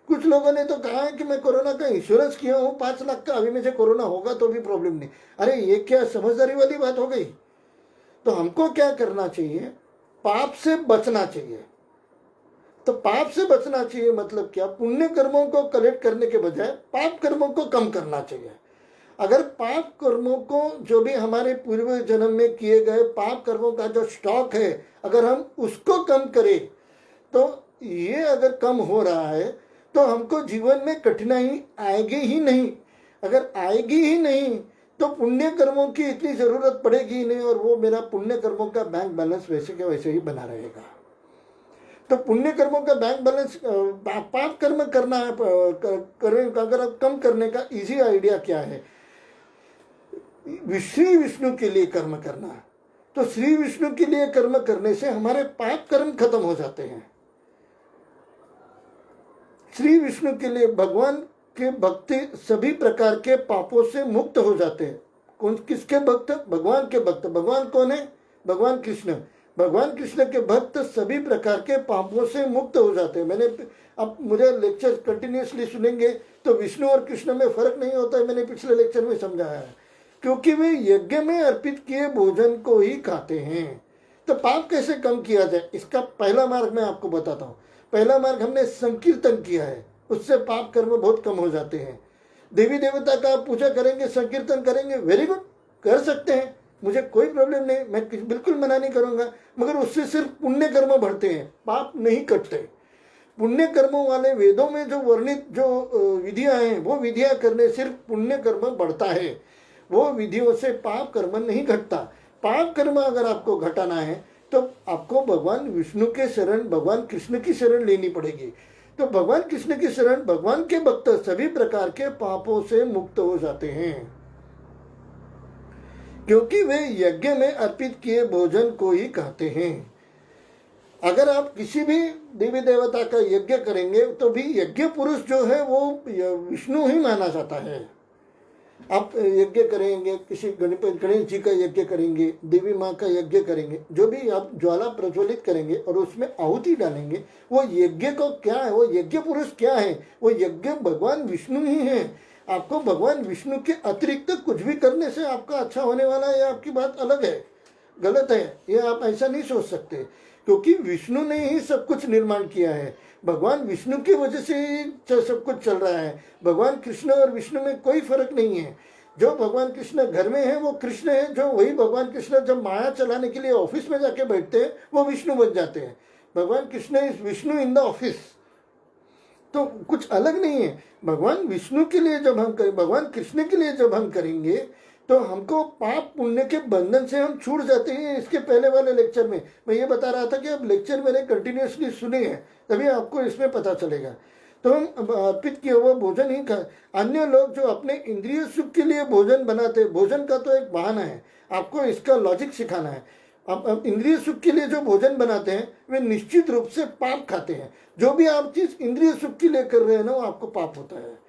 कुछ लोगों ने तो कहा है कि मैं कोरोना का इंश्योरेंस किया हूँ 5 लाख का, अभी मुझे कोरोना होगा तो भी प्रॉब्लम नहीं। अरे ये क्या समझदारी वाली बात हो गई? तो हमको क्या करना चाहिए? पाप से बचना चाहिए। तो पाप से बचना चाहिए मतलब क्या? पुण्य कर्मों को कलेक्ट करने के बजाय पाप कर्मों को कम करना चाहिए। अगर पाप कर्मों को, जो भी हमारे पूर्व जन्म में किए गए पाप कर्मों का जो स्टॉक है, अगर हम उसको कम करें तो ये अगर कम हो रहा है तो हमको जीवन में कठिनाई आएगी ही नहीं। अगर आएगी ही नहीं तो पुण्य कर्मों की इतनी ज़रूरत पड़ेगी ही नहीं, और वो मेरा पुण्य कर्मों का बैंक बैलेंस वैसे के वैसे ही बना रहेगा। तो पुण्य कर्मों का बैंक बैलेंस, पाप कर्म करना है, अगर कम करने का इजी आइडिया क्या है? श्री विष्णु के लिए कर्म करना। तो श्री विष्णु के लिए कर्म करने से हमारे पाप कर्म खत्म हो जाते हैं। श्री विष्णु के लिए भगवान के भक्ति सभी प्रकार के पापों से मुक्त हो जाते हैं। कौन किसके भक्त? भगवान के भक्त। भगवान कौन है? भगवान कृष्ण। भगवान कृष्ण के भक्त सभी प्रकार के पापों से मुक्त हो जाते हैं। मैंने अब मुझे लेक्चर कंटिन्यूसली सुनेंगे तो विष्णु और कृष्ण में फर्क नहीं होता है, मैंने पिछले लेक्चर में समझाया है, क्योंकि वे यज्ञ में अर्पित किए भोजन को ही खाते हैं। तो पाप कैसे कम किया जाए, इसका पहला मार्ग मैं आपको बताता हूँ। पहला मार्ग हमने संकीर्तन किया है, उससे पाप कर्म बहुत कम हो जाते हैं। देवी देवता का पूजा करेंगे, संकीर्तन करेंगे, वेरी गुड, कर सकते हैं, मुझे कोई प्रॉब्लम नहीं, मैं बिल्कुल मना नहीं करूंगा, मगर उससे सिर्फ पुण्य कर्म बढ़ते हैं, पाप नहीं कटते। पुण्य कर्मों वाले वेदों में जो वर्णित जो विधियां हैं, वो विधियां करने सिर्फ पुण्य कर्म बढ़ता है, वो विधियों से पाप कर्म नहीं घटता। पाप कर्म अगर आपको घटाना है तो आपको भगवान विष्णु के शरण, भगवान कृष्ण की शरण लेनी पड़ेगी। तो भगवान कृष्ण की शरण, भगवान के भक्त सभी प्रकार के पापों से मुक्त हो जाते हैं, क्योंकि वे यज्ञ में अर्पित किए भोजन को ही कहते हैं। अगर आप किसी भी देवी देवता का यज्ञ करेंगे तो भी यज्ञ पुरुष जो है वो विष्णु ही माना जाता है। आप यज्ञ करेंगे, किसी गणेश जी का यज्ञ करेंगे, देवी माँ का यज्ञ करेंगे, जो भी आप ज्वाला प्रज्वलित करेंगे और उसमें आहुति डालेंगे, वो यज्ञ को क्या है, वो यज्ञ पुरुष क्या है, वो यज्ञ भगवान विष्णु ही है। आपको भगवान विष्णु के अतिरिक्त कुछ भी करने से आपका अच्छा होने वाला है, आपकी बात अलग है, गलत है, ये आप ऐसा नहीं सोच सकते, क्योंकि विष्णु ने ही सब कुछ निर्माण किया है। भगवान विष्णु की वजह से ही सब कुछ चल रहा है। भगवान कृष्ण और विष्णु में कोई फर्क नहीं है। जो भगवान कृष्ण घर में है वो कृष्ण है, जो वही भगवान कृष्ण जब माया चलाने के लिए ऑफिस में जाके बैठते हैं वो विष्णु बन जाते हैं। भगवान Krishna is Vishnu in the office, तो कुछ अलग नहीं है। भगवान विष्णु के लिए जब हम करें, भगवान कृष्ण के लिए जब हम करेंगे तो हमको पाप पुण्य के बंधन से हम छूट जाते हैं। इसके पहले वाले लेक्चर में मैं ये बता रहा था कि अब लेक्चर मैंने कंटिन्यूसली सुने हैं, तभी आपको इसमें पता चलेगा। तो हम अर्पित किया हुआ भोजन ही खा। अन्य लोग जो अपने इंद्रिय सुख के लिए भोजन बनाते, भोजन का तो एक बहाना है, आपको इसका लॉजिक सिखाना है। अब इंद्रिय सुख के लिए जो भोजन बनाते हैं वे निश्चित रूप से पाप खाते हैं। जो भी आप चीज इंद्रिय सुख के लिए कर रहे हैं ना, वो आपको पाप होता है।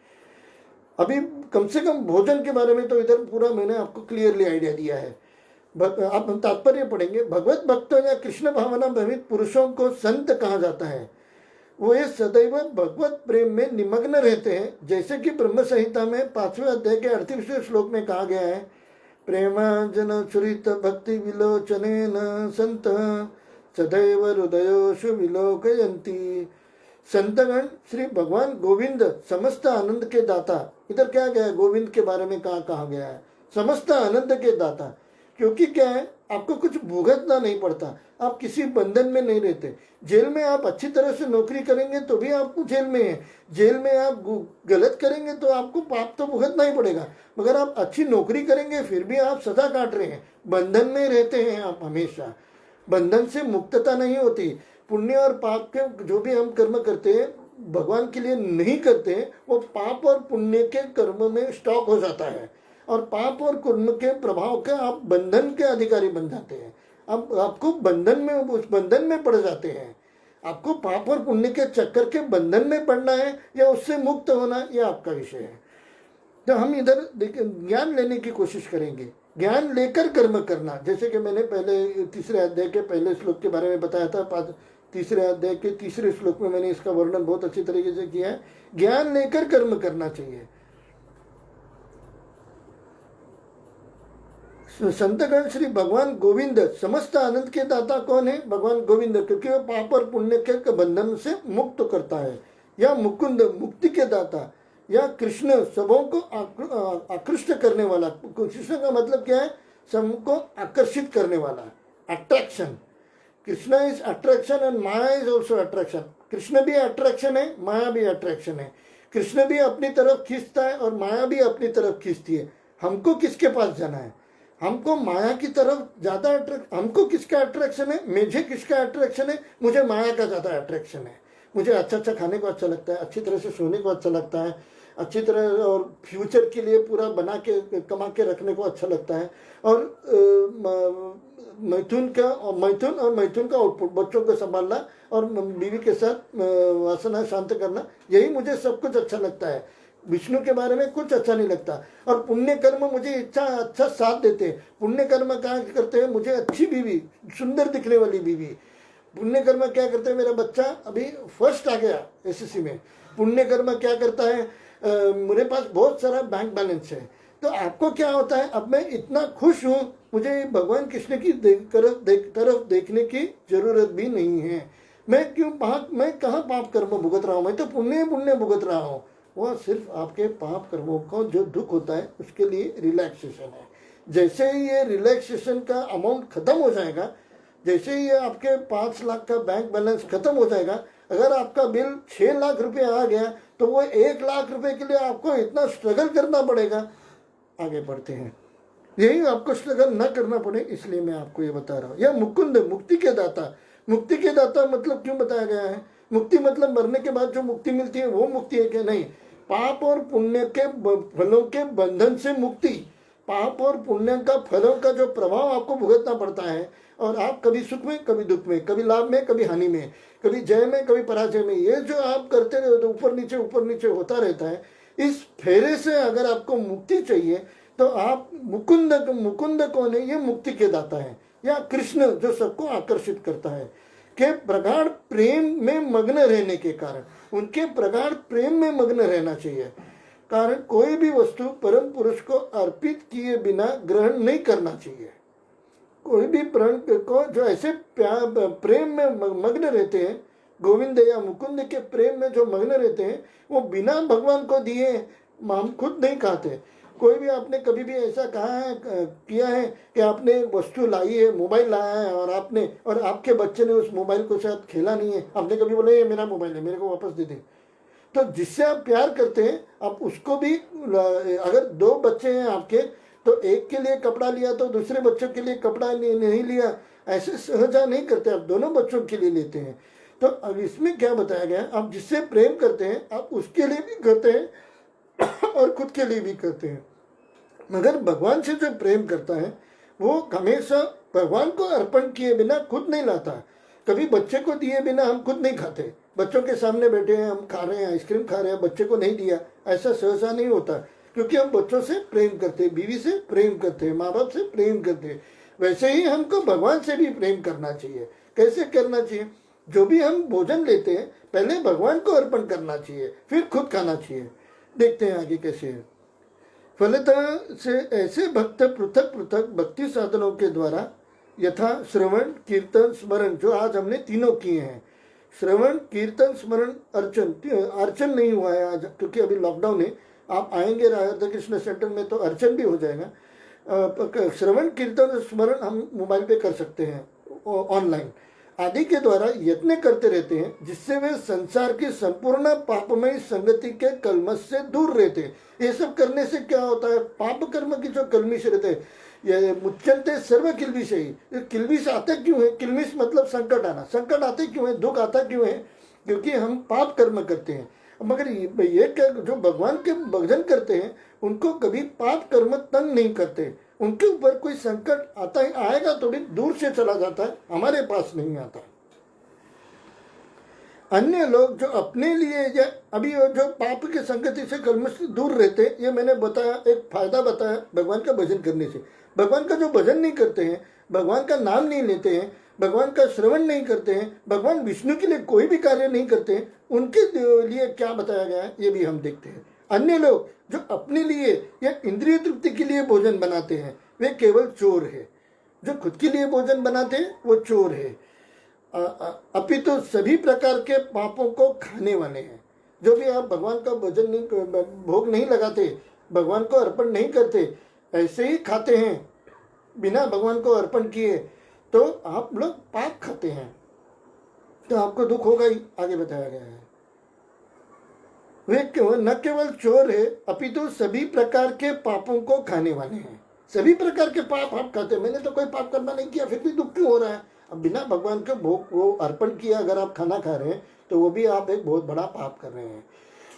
अभी कम से कम भोजन के बारे में तो इधर पूरा मैंने आपको क्लियरली आइडिया दिया है। आप हम तात्पर्य पढ़ेंगे। भगवत भक्तों या कृष्ण भावना भवित पुरुषों को संत कहा जाता है। वो ये सदैव भगवत प्रेम में निमग्न रहते हैं, जैसे कि ब्रह्म संहिता में 5वें अध्याय के 38वें श्लोक में कहा गया है, प्रेमाजन चुरित भक्ति विलोचनेन संत सदैव हृदयोषु विलोकयन्ति। संतगण श्री भगवान गोविंद समस्त आनंद के दाता, इधर क्या गया है, गोविंद के बारे में कहा गया है समस्त आनंद के दाता, क्योंकि क्या है, आपको कुछ भुगतना नहीं पड़ता, आप किसी बंधन में नहीं रहते। जेल में आप अच्छी तरह से नौकरी करेंगे तो भी आप जेल में हैं, जेल में आप गलत करेंगे तो आपको पाप तो भुगतना ही पड़ेगा, मगर आप अच्छी नौकरी करेंगे फिर भी आप सजा काट रहे हैं, बंधन में रहते हैं आप हमेशा, बंधन से मुक्तता नहीं होती। पुण्य और पाप के जो भी हम कर्म करते हैं भगवान के लिए नहीं करते हैं, वो पाप और पुण्य के कर्म में स्टॉक हो जाता है, और पाप और कर्म के प्रभाव के आप बंधन के अधिकारी बन जाते हैं। अब आपको बंधन में, उस बंधन में पड़ जाते हैं। आपको पाप और पुण्य के चक्कर के बंधन में पड़ना है या उससे मुक्त होना, यह आपका विषय है। तो हम इधर ज्ञान लेने की कोशिश करेंगे, ज्ञान लेकर कर्म करना, जैसे कि मैंने पहले तीसरे अध्याय के पहले श्लोक के बारे में बताया था। तीसरे अध्याय के तीसरे श्लोक में मैंने इसका वर्णन बहुत अच्छी तरीके से किया है। ज्ञान लेकर कर्म करना चाहिए। संतगण श्री भगवान गोविंद समस्त आनंद के दाता कौन है? भगवान गोविंद, क्योंकि वह पाप और पुण्य के बंधन से मुक्त करता है। या मुकुंद मुक्ति के दाता, या कृष्ण सबों को आकृष्ट करने वाला। कृष्ण का मतलब क्या है? सबको आकर्षित करने वाला, attraction. Krishna is attraction and Maya is also attraction. Krishna भी अट्रैक्शन है, माया भी अट्रैक्शन है। कृष्ण भी अपनी तरफ खींचता है और माया भी अपनी तरफ खींचती है। हमको किसके पास जाना है? हमको माया की तरफ ज्यादा हमको किसका अट्रैक्शन है? मुझे किसका अट्रैक्शन है? मुझे माया का ज्यादा अट्रैक्शन है। मुझे अच्छा अच्छा खाने को अच्छा लगता है, अच्छी तरह से सोने को अच्छा लगता है, अच्छी तरह और फ्यूचर के लिए पूरा बना के कमा के रखने को अच्छा लगता है। और मैथुन का आउटपुट, बच्चों को संभालना और बीवी के साथ वासना शांत करना, यही मुझे सब कुछ अच्छा लगता है। विष्णु के बारे में कुछ अच्छा नहीं लगता। और पुण्य कर्म मुझे अच्छा साथ देते हैं। पुण्य कर्म क्या करते हैं, मुझे अच्छी बीवी, सुंदर दिखने वाली बीवी। पुण्य कर्म क्या करते हैं, मेरा बच्चा अभी फर्स्ट आ गया एसएससी में। पुण्य कर्म क्या करता है, मेरे पास बहुत सारा बैंक बैलेंस है। तो आपको क्या होता है, अब मैं इतना खुश हूँ, मुझे भगवान कृष्ण की तरफ देखने की जरूरत भी नहीं है। मैं कहाँ पाप कर्म भुगत रहा हूँ, मैं तो पुण्य भुगत रहा हूँ। वह सिर्फ आपके पाप कर्मों को जो दुख होता है उसके लिए रिलैक्सेशन है। जैसे ही ये रिलैक्सेशन का अमाउंट खत्म हो जाएगा, जैसे ही आपके 5 लाख का बैंक बैलेंस खत्म हो जाएगा, अगर आपका बिल 6 लाख रुपए आ गया तो वो 1 लाख रुपए के लिए आपको इतना स्ट्रगल करना पड़ेगा। आगे बढ़ते हैं, यही आपको स्ट्रगल न करना पड़े इसलिए मैं आपको ये बता रहा हूँ। यह मुकुंद, मुक्ति के दाता। मुक्ति के दाता मतलब क्यों बताया गया है? मुक्ति मतलब मरने के बाद जो मुक्ति मिलती है वो मुक्ति है क्या? नहीं, पाप और पुण्य के फलों के बंधन से मुक्ति। पाप और पुण्य का फलों का जो प्रभाव आपको भुगतना पड़ता है, और आप कभी सुख में, कभी दुख में, कभी लाभ में, कभी हानि में, कभी जय में, कभी पराजय में, ये जो आप करते रहे तो ऊपर नीचे होता रहता है। इस फेरे से अगर आपको मुक्ति चाहिए तो आप मुकुंद कौन है? ये मुक्ति के दाता है, या कृष्ण जो सबको आकर्षित करता है। के प्रगाढ़ प्रेम में मग्न रहने के कारण, उनके प्रगाढ़ प्रेम में मग्न रहना चाहिए। कारण कोई भी वस्तु परम पुरुष को अर्पित किए बिना ग्रहण नहीं करना चाहिए। कोई भी प्राण को जो ऐसे प्रेम में मग्न रहते हैं, गोविंद या मुकुंद के प्रेम में जो मग्न रहते हैं, वो बिना भगवान को दिए हम खुद नहीं खाते। कोई भी आपने कभी भी ऐसा कहा है, किया है कि आपने वस्तु लाई है, मोबाइल लाया है, और आपके बच्चे ने उस मोबाइल को शायद खेला नहीं है, आपने कभी बोला ये मेरा मोबाइल है, मेरे को वापस दे दे। तो जिससे आप प्यार करते हैं, आप उसको भी, अगर 2 बच्चे हैं आपके, तो एक के लिए कपड़ा लिया तो दूसरे बच्चों के लिए कपड़ा नहीं लिया, ऐसे सहजा नहीं करते, आप दोनों बच्चों के लिए लेते हैं। तो अब इसमें क्या बताया गया, आप जिससे प्रेम करते हैं आप उसके लिए भी करते हैं और खुद के लिए भी करते हैं। मगर भगवान से जो प्रेम करता है वो हमेशा भगवान को अर्पण किए बिना खुद नहीं लाता। कभी बच्चे को दिए बिना हम खुद नहीं खाते। बच्चों के सामने बैठे हैं, हम खा रहे हैं, आइसक्रीम खा रहे हैं, बच्चे को नहीं दिया, ऐसा सहसा नहीं होता, क्योंकि हम बच्चों से प्रेम करते हैं, बीवी से प्रेम करते हैं, माँ बाप से प्रेम करते हैं। वैसे ही हमको भगवान से भी प्रेम करना चाहिए। कैसे करना चाहिए? जो भी हम भोजन लेते हैं पहले भगवान को अर्पण करना चाहिए, फिर खुद खाना चाहिए। देखते हैं आगे कैसे है। फलतः से ऐसे भक्त पृथक पृथक भक्ति साधनों के द्वारा, यथा श्रवण कीर्तन स्मरण, जो आज हमने तीनों किए हैं, श्रवण कीर्तन स्मरण अर्चन नहीं हुआ है आज, क्योंकि अभी लॉकडाउन है। आप आएंगे राधा कृष्ण सेंटर में तो अर्चन भी हो जाएगा। श्रवण कीर्तन स्मरण हम मोबाइल पे कर सकते हैं, ऑनलाइन आदि के द्वारा यत्न करते रहते हैं, जिससे वे संसार की संपूर्ण पापमय संगति के कलमश से दूर रहते हैं। ये सब करने से क्या होता है, पाप कर्म की जो कलमिश रहते हैं, ये मुच्यंते सर्व किल्बिष है। किल्बिष आते क्यों है? किल्बिष मतलब संकट आना। संकट आते क्यों है, दुख आता क्यों है? क्योंकि हम पाप कर्म करते हैं। मगर ये क्या, जो भगवान के भजन करते हैं उनको कभी पाप कर्म तंग नहीं करते। उनके ऊपर कोई संकट आता है, आएगा तो भी दूर से चला जाता है, हमारे पास नहीं आता। अन्य लोग जो अपने लिए, या अभी जो पाप के संगति से कर्म से दूर रहते, ये मैंने बताया, एक फायदा बताया भगवान का भजन करने से। भगवान का जो भजन नहीं करते हैं, भगवान का नाम नहीं लेते हैं, भगवान का श्रवण नहीं करते हैं, भगवान विष्णु के लिए कोई भी कार्य नहीं करते हैं, उनके लिए क्या बताया गया है ये भी हम देखते हैं। अन्य लोग जो अपने लिए या इंद्रिय तृप्ति के लिए भोजन बनाते हैं वे केवल चोर है। जो खुद के लिए भोजन बनाते हैं वो चोर है। अपितु सभी प्रकार के पापों को खाने वाले हैं। जो भी आप भगवान का भोजन नहीं, भोग नहीं लगाते, भगवान को अर्पण नहीं करते, ऐसे ही खाते हैं बिना भगवान को अर्पण किए, तो आप लोग पाप खाते हैं, तो आपको दुख होगा ही। आगे बताया गया है, वे न केवल चोर है अपितु सभी प्रकार के पापों को खाने वाले हैं। सभी प्रकार के पाप आप खाते हैं। मैंने तो कोई पाप कर्म नहीं किया, फिर भी दुख क्यों हो रहा है? अब बिना भगवान के भोग वो अर्पण किया अगर आप खाना खा रहे हैं तो वो भी आप एक बहुत बड़ा पाप कर रहे हैं।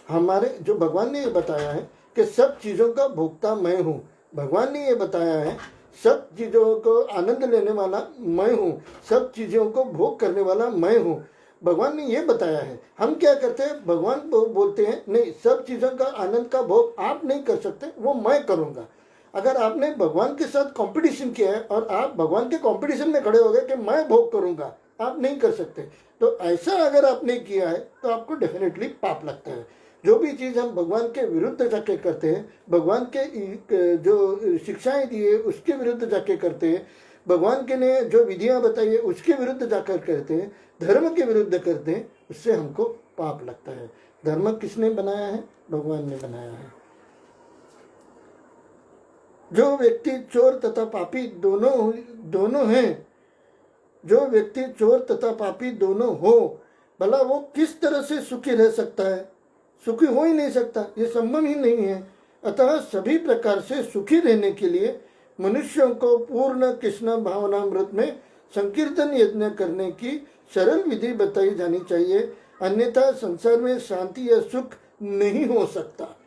हमारे जो भगवान ने ये बताया है कि सब चीज़ों का भोक्ता मैं हूँ, भगवान ने ये बताया है सब चीज़ों को आनंद लेने वाला मैं हूँ, सब चीज़ों को भोग करने वाला मैं हूँ, भगवान ने ये बताया है। हम क्या करते हैं, भगवान बोलते हैं नहीं, सब चीज़ों का आनंद का भोग आप नहीं कर सकते, वो मैं करूँगा। अगर आपने भगवान के साथ कंपटीशन किया है और आप भगवान के कंपटीशन में खड़े हो गए कि मैं भोग करूँगा, आप नहीं कर सकते। तो ऐसा अगर आपने किया है तो आपको डेफिनेटली पाप लगता है। जो भी चीज़ हम भगवान के विरुद्ध जाके करते हैं, भगवान के जो शिक्षाएं दी है उसके विरुद्ध जाके करते हैं, भगवान के ने जो विधियां बताई है उसके विरुद्ध जाकर करते हैं, धर्म के विरुद्ध करते हैं, उससे हमको पाप लगता है। धर्म किसने बनाया है? भगवान ने बनाया है। जो व्यक्ति चोर तथा पापी दोनों हैं, जो व्यक्ति चोर तथा पापी दोनों हो, भला वो किस तरह से सुखी रह सकता है? सुखी हो ही नहीं सकता, ये संभव ही नहीं है। अतः सभी प्रकार से सुखी रहने के लिए मनुष्यों को पूर्ण कृष्ण भावनामृत में संकीर्तन यज्ञ करने की सरल विधि बताई जानी चाहिए, अन्यथा संसार में शांति या सुख नहीं हो सकता।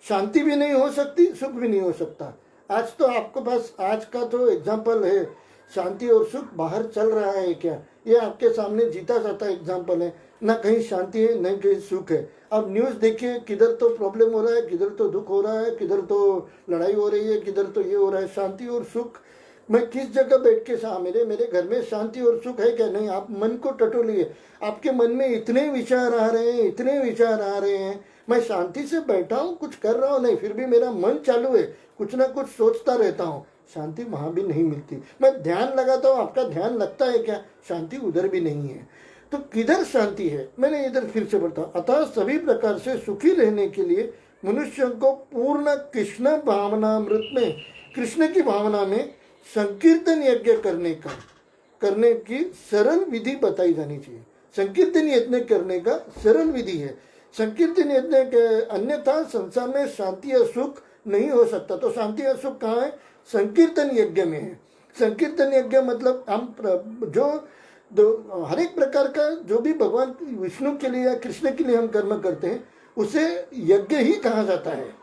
शांति भी नहीं हो सकती, सुख भी नहीं हो सकता। आज तो आपको पास आज का तो एग्जाम्पल है, शांति और सुख बाहर चल रहा है क्या, ये आपके सामने जीता जाता एग्जाम्पल है। ना कहीं शांति है, न कहीं सुख है। अब न्यूज़ देखिए, किधर तो प्रॉब्लम हो रहा है, किधर तो दुख हो रहा है, किधर तो लड़ाई हो रही है, किधर तो ये हो रहा है। शांति और सुख, मैं किस जगह बैठ के मेरे घर में शांति और सुख है क्या? नहीं। आप मन को टटोलिए, आपके मन में इतने विचार आ रहे हैं, इतने विचार आ रहे हैं, मैं शांति से बैठा हूँ, कुछ कर रहा हूँ नहीं, फिर भी मेरा मन चालू है, कुछ ना कुछ सोचता रहता हूँ। शांति वहाँ भी नहीं मिलती। मैं ध्यान लगाता हूँ, आपका ध्यान लगता है क्या? शांति उधर भी नहीं है। तो किधर शांति है? मैंने इधर फिर से बताया, अतः सभी प्रकार से सुखी रहने के लिए मनुष्य को पूर्ण कृष्ण भावनामृत में, कृष्ण की भावना में संकीर्तन यज्ञ करने की सरल विधि बताई जानी चाहिए। संकीर्तन यज्ञ करने का सरल विधि है। संकीर्तन यज्ञ के अन्यथा संसार में शांति या सुख नहीं हो सकता। तो शांति या सुख कहाँ है? संकीर्तन यज्ञ में है। संकीर्तन यज्ञ मतलब हम जो हर एक प्रकार का जो भी भगवान विष्णु के लिए या कृष्ण के लिए हम कर्म करते हैं उसे यज्ञ ही कहा जाता है।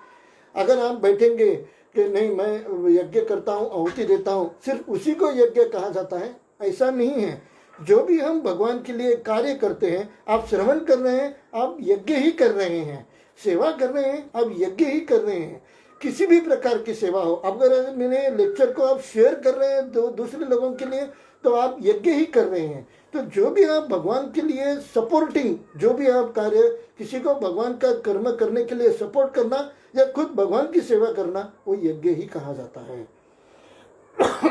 अगर आप बैठेंगे कि नहीं मैं यज्ञ करता हूँ, आहुति देता हूँ, सिर्फ उसी को यज्ञ कहा जाता है, ऐसा नहीं है। जो भी हम भगवान के लिए कार्य करते हैं, आप श्रवण कर रहे हैं, आप यज्ञ ही कर रहे हैं। सेवा कर रहे हैं, आप यज्ञ ही कर रहे हैं। किसी भी प्रकार की सेवा हो, अगर मैंने लेक्चर को आप शेयर कर रहे हैं दूसरे लोगों के लिए, तो आप यज्ञ ही कर रहे हैं। तो जो भी आप भगवान के लिए सपोर्टिंग, जो भी आप कार्य, किसी को भगवान का कर्म करने के लिए सपोर्ट करना या खुद भगवान की सेवा करना, वो यज्ञ ही कहा जाता है।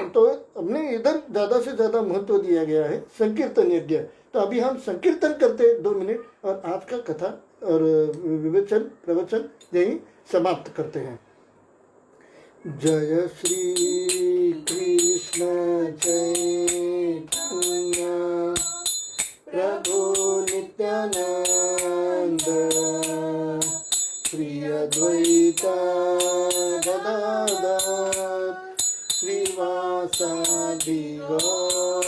तो हमने इधर ज्यादा से ज्यादा महत्व दिया गया है संकीर्तन यज्ञ। तो अभी हम संकीर्तन करते 2 मिनट और आज का कथा और प्रवचन यही समाप्त करते हैं। जय श्री कृष्ण चैतन्य प्रभु नित्यानंद, श्री अद्वैत गदाधर श्रीवासादि गौर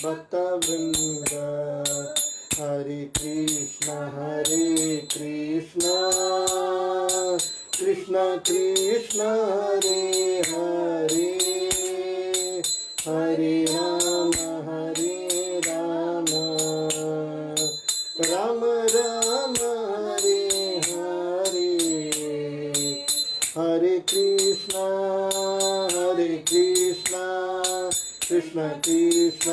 भक्तवृंद। हरे कृष्ण कृष्ण कृष्ण हरे हरे, हरे राम राम राम हरे हरे। हरे कृष्ण कृष्ण कृष्ण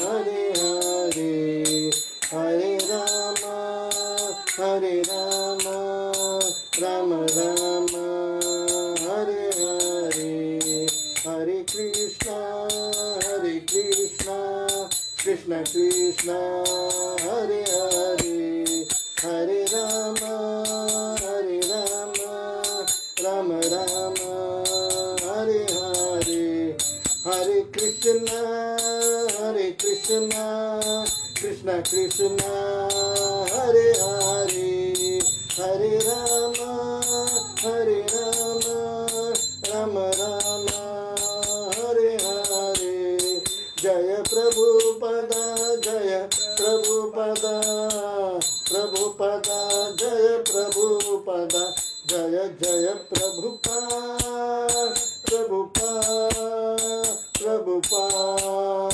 हरे हरे, हरे राम राम राम हरे हरे। हरे कृष्ण कृष्ण कृष्ण हरे हरे, हरे राम राम राम हरे हरे। हरे कृष्ण कृष्ण कृष्ण हरे हरे, हरे राम राम राम हरे हरे। जय प्रभुपद, जय प्रभुपद, प्रभुपद प्रभुपदा जय जय प्रभुपाद प्रभुपाद प्रभुपाद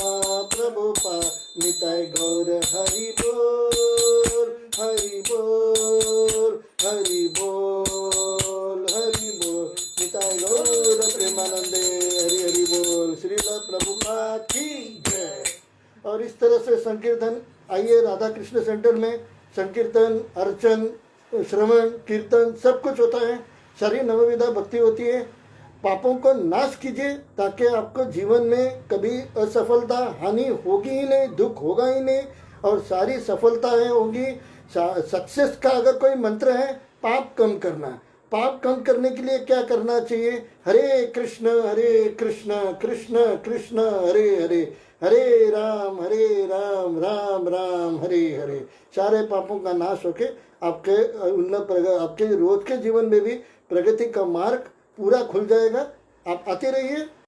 प्रभुपाद निताय गौर हरि बोल हरि बोल हरि बोल हरि बोल निताय गौर प्रेमानंदे हरि हरि बोल श्रील प्रभुपाद की जय। और इस तरह से संकीर्तन, आइए राधा कृष्ण सेंटर में संकीर्तन, अर्चन, श्रवण, कीर्तन सब कुछ होता है। सारी नवविधा भक्ति होती है। पापों को नाश कीजिए ताकि आपको जीवन में कभी असफलता हानि होगी ही नहीं, दुख होगा ही नहीं, और सारी सफलताएं होगी। सक्सेस का अगर कोई मंत्र है, पाप कम करना। पाप कम करने के लिए क्या करना चाहिए? हरे कृष्ण कृष्ण कृष्ण हरे हरे, हरे राम राम राम हरे हरे। सारे पापों का नाश होके आपके आपके रोज के जीवन में भी प्रगति का मार्ग पूरा खुल जाएगा। आप आते रहिए।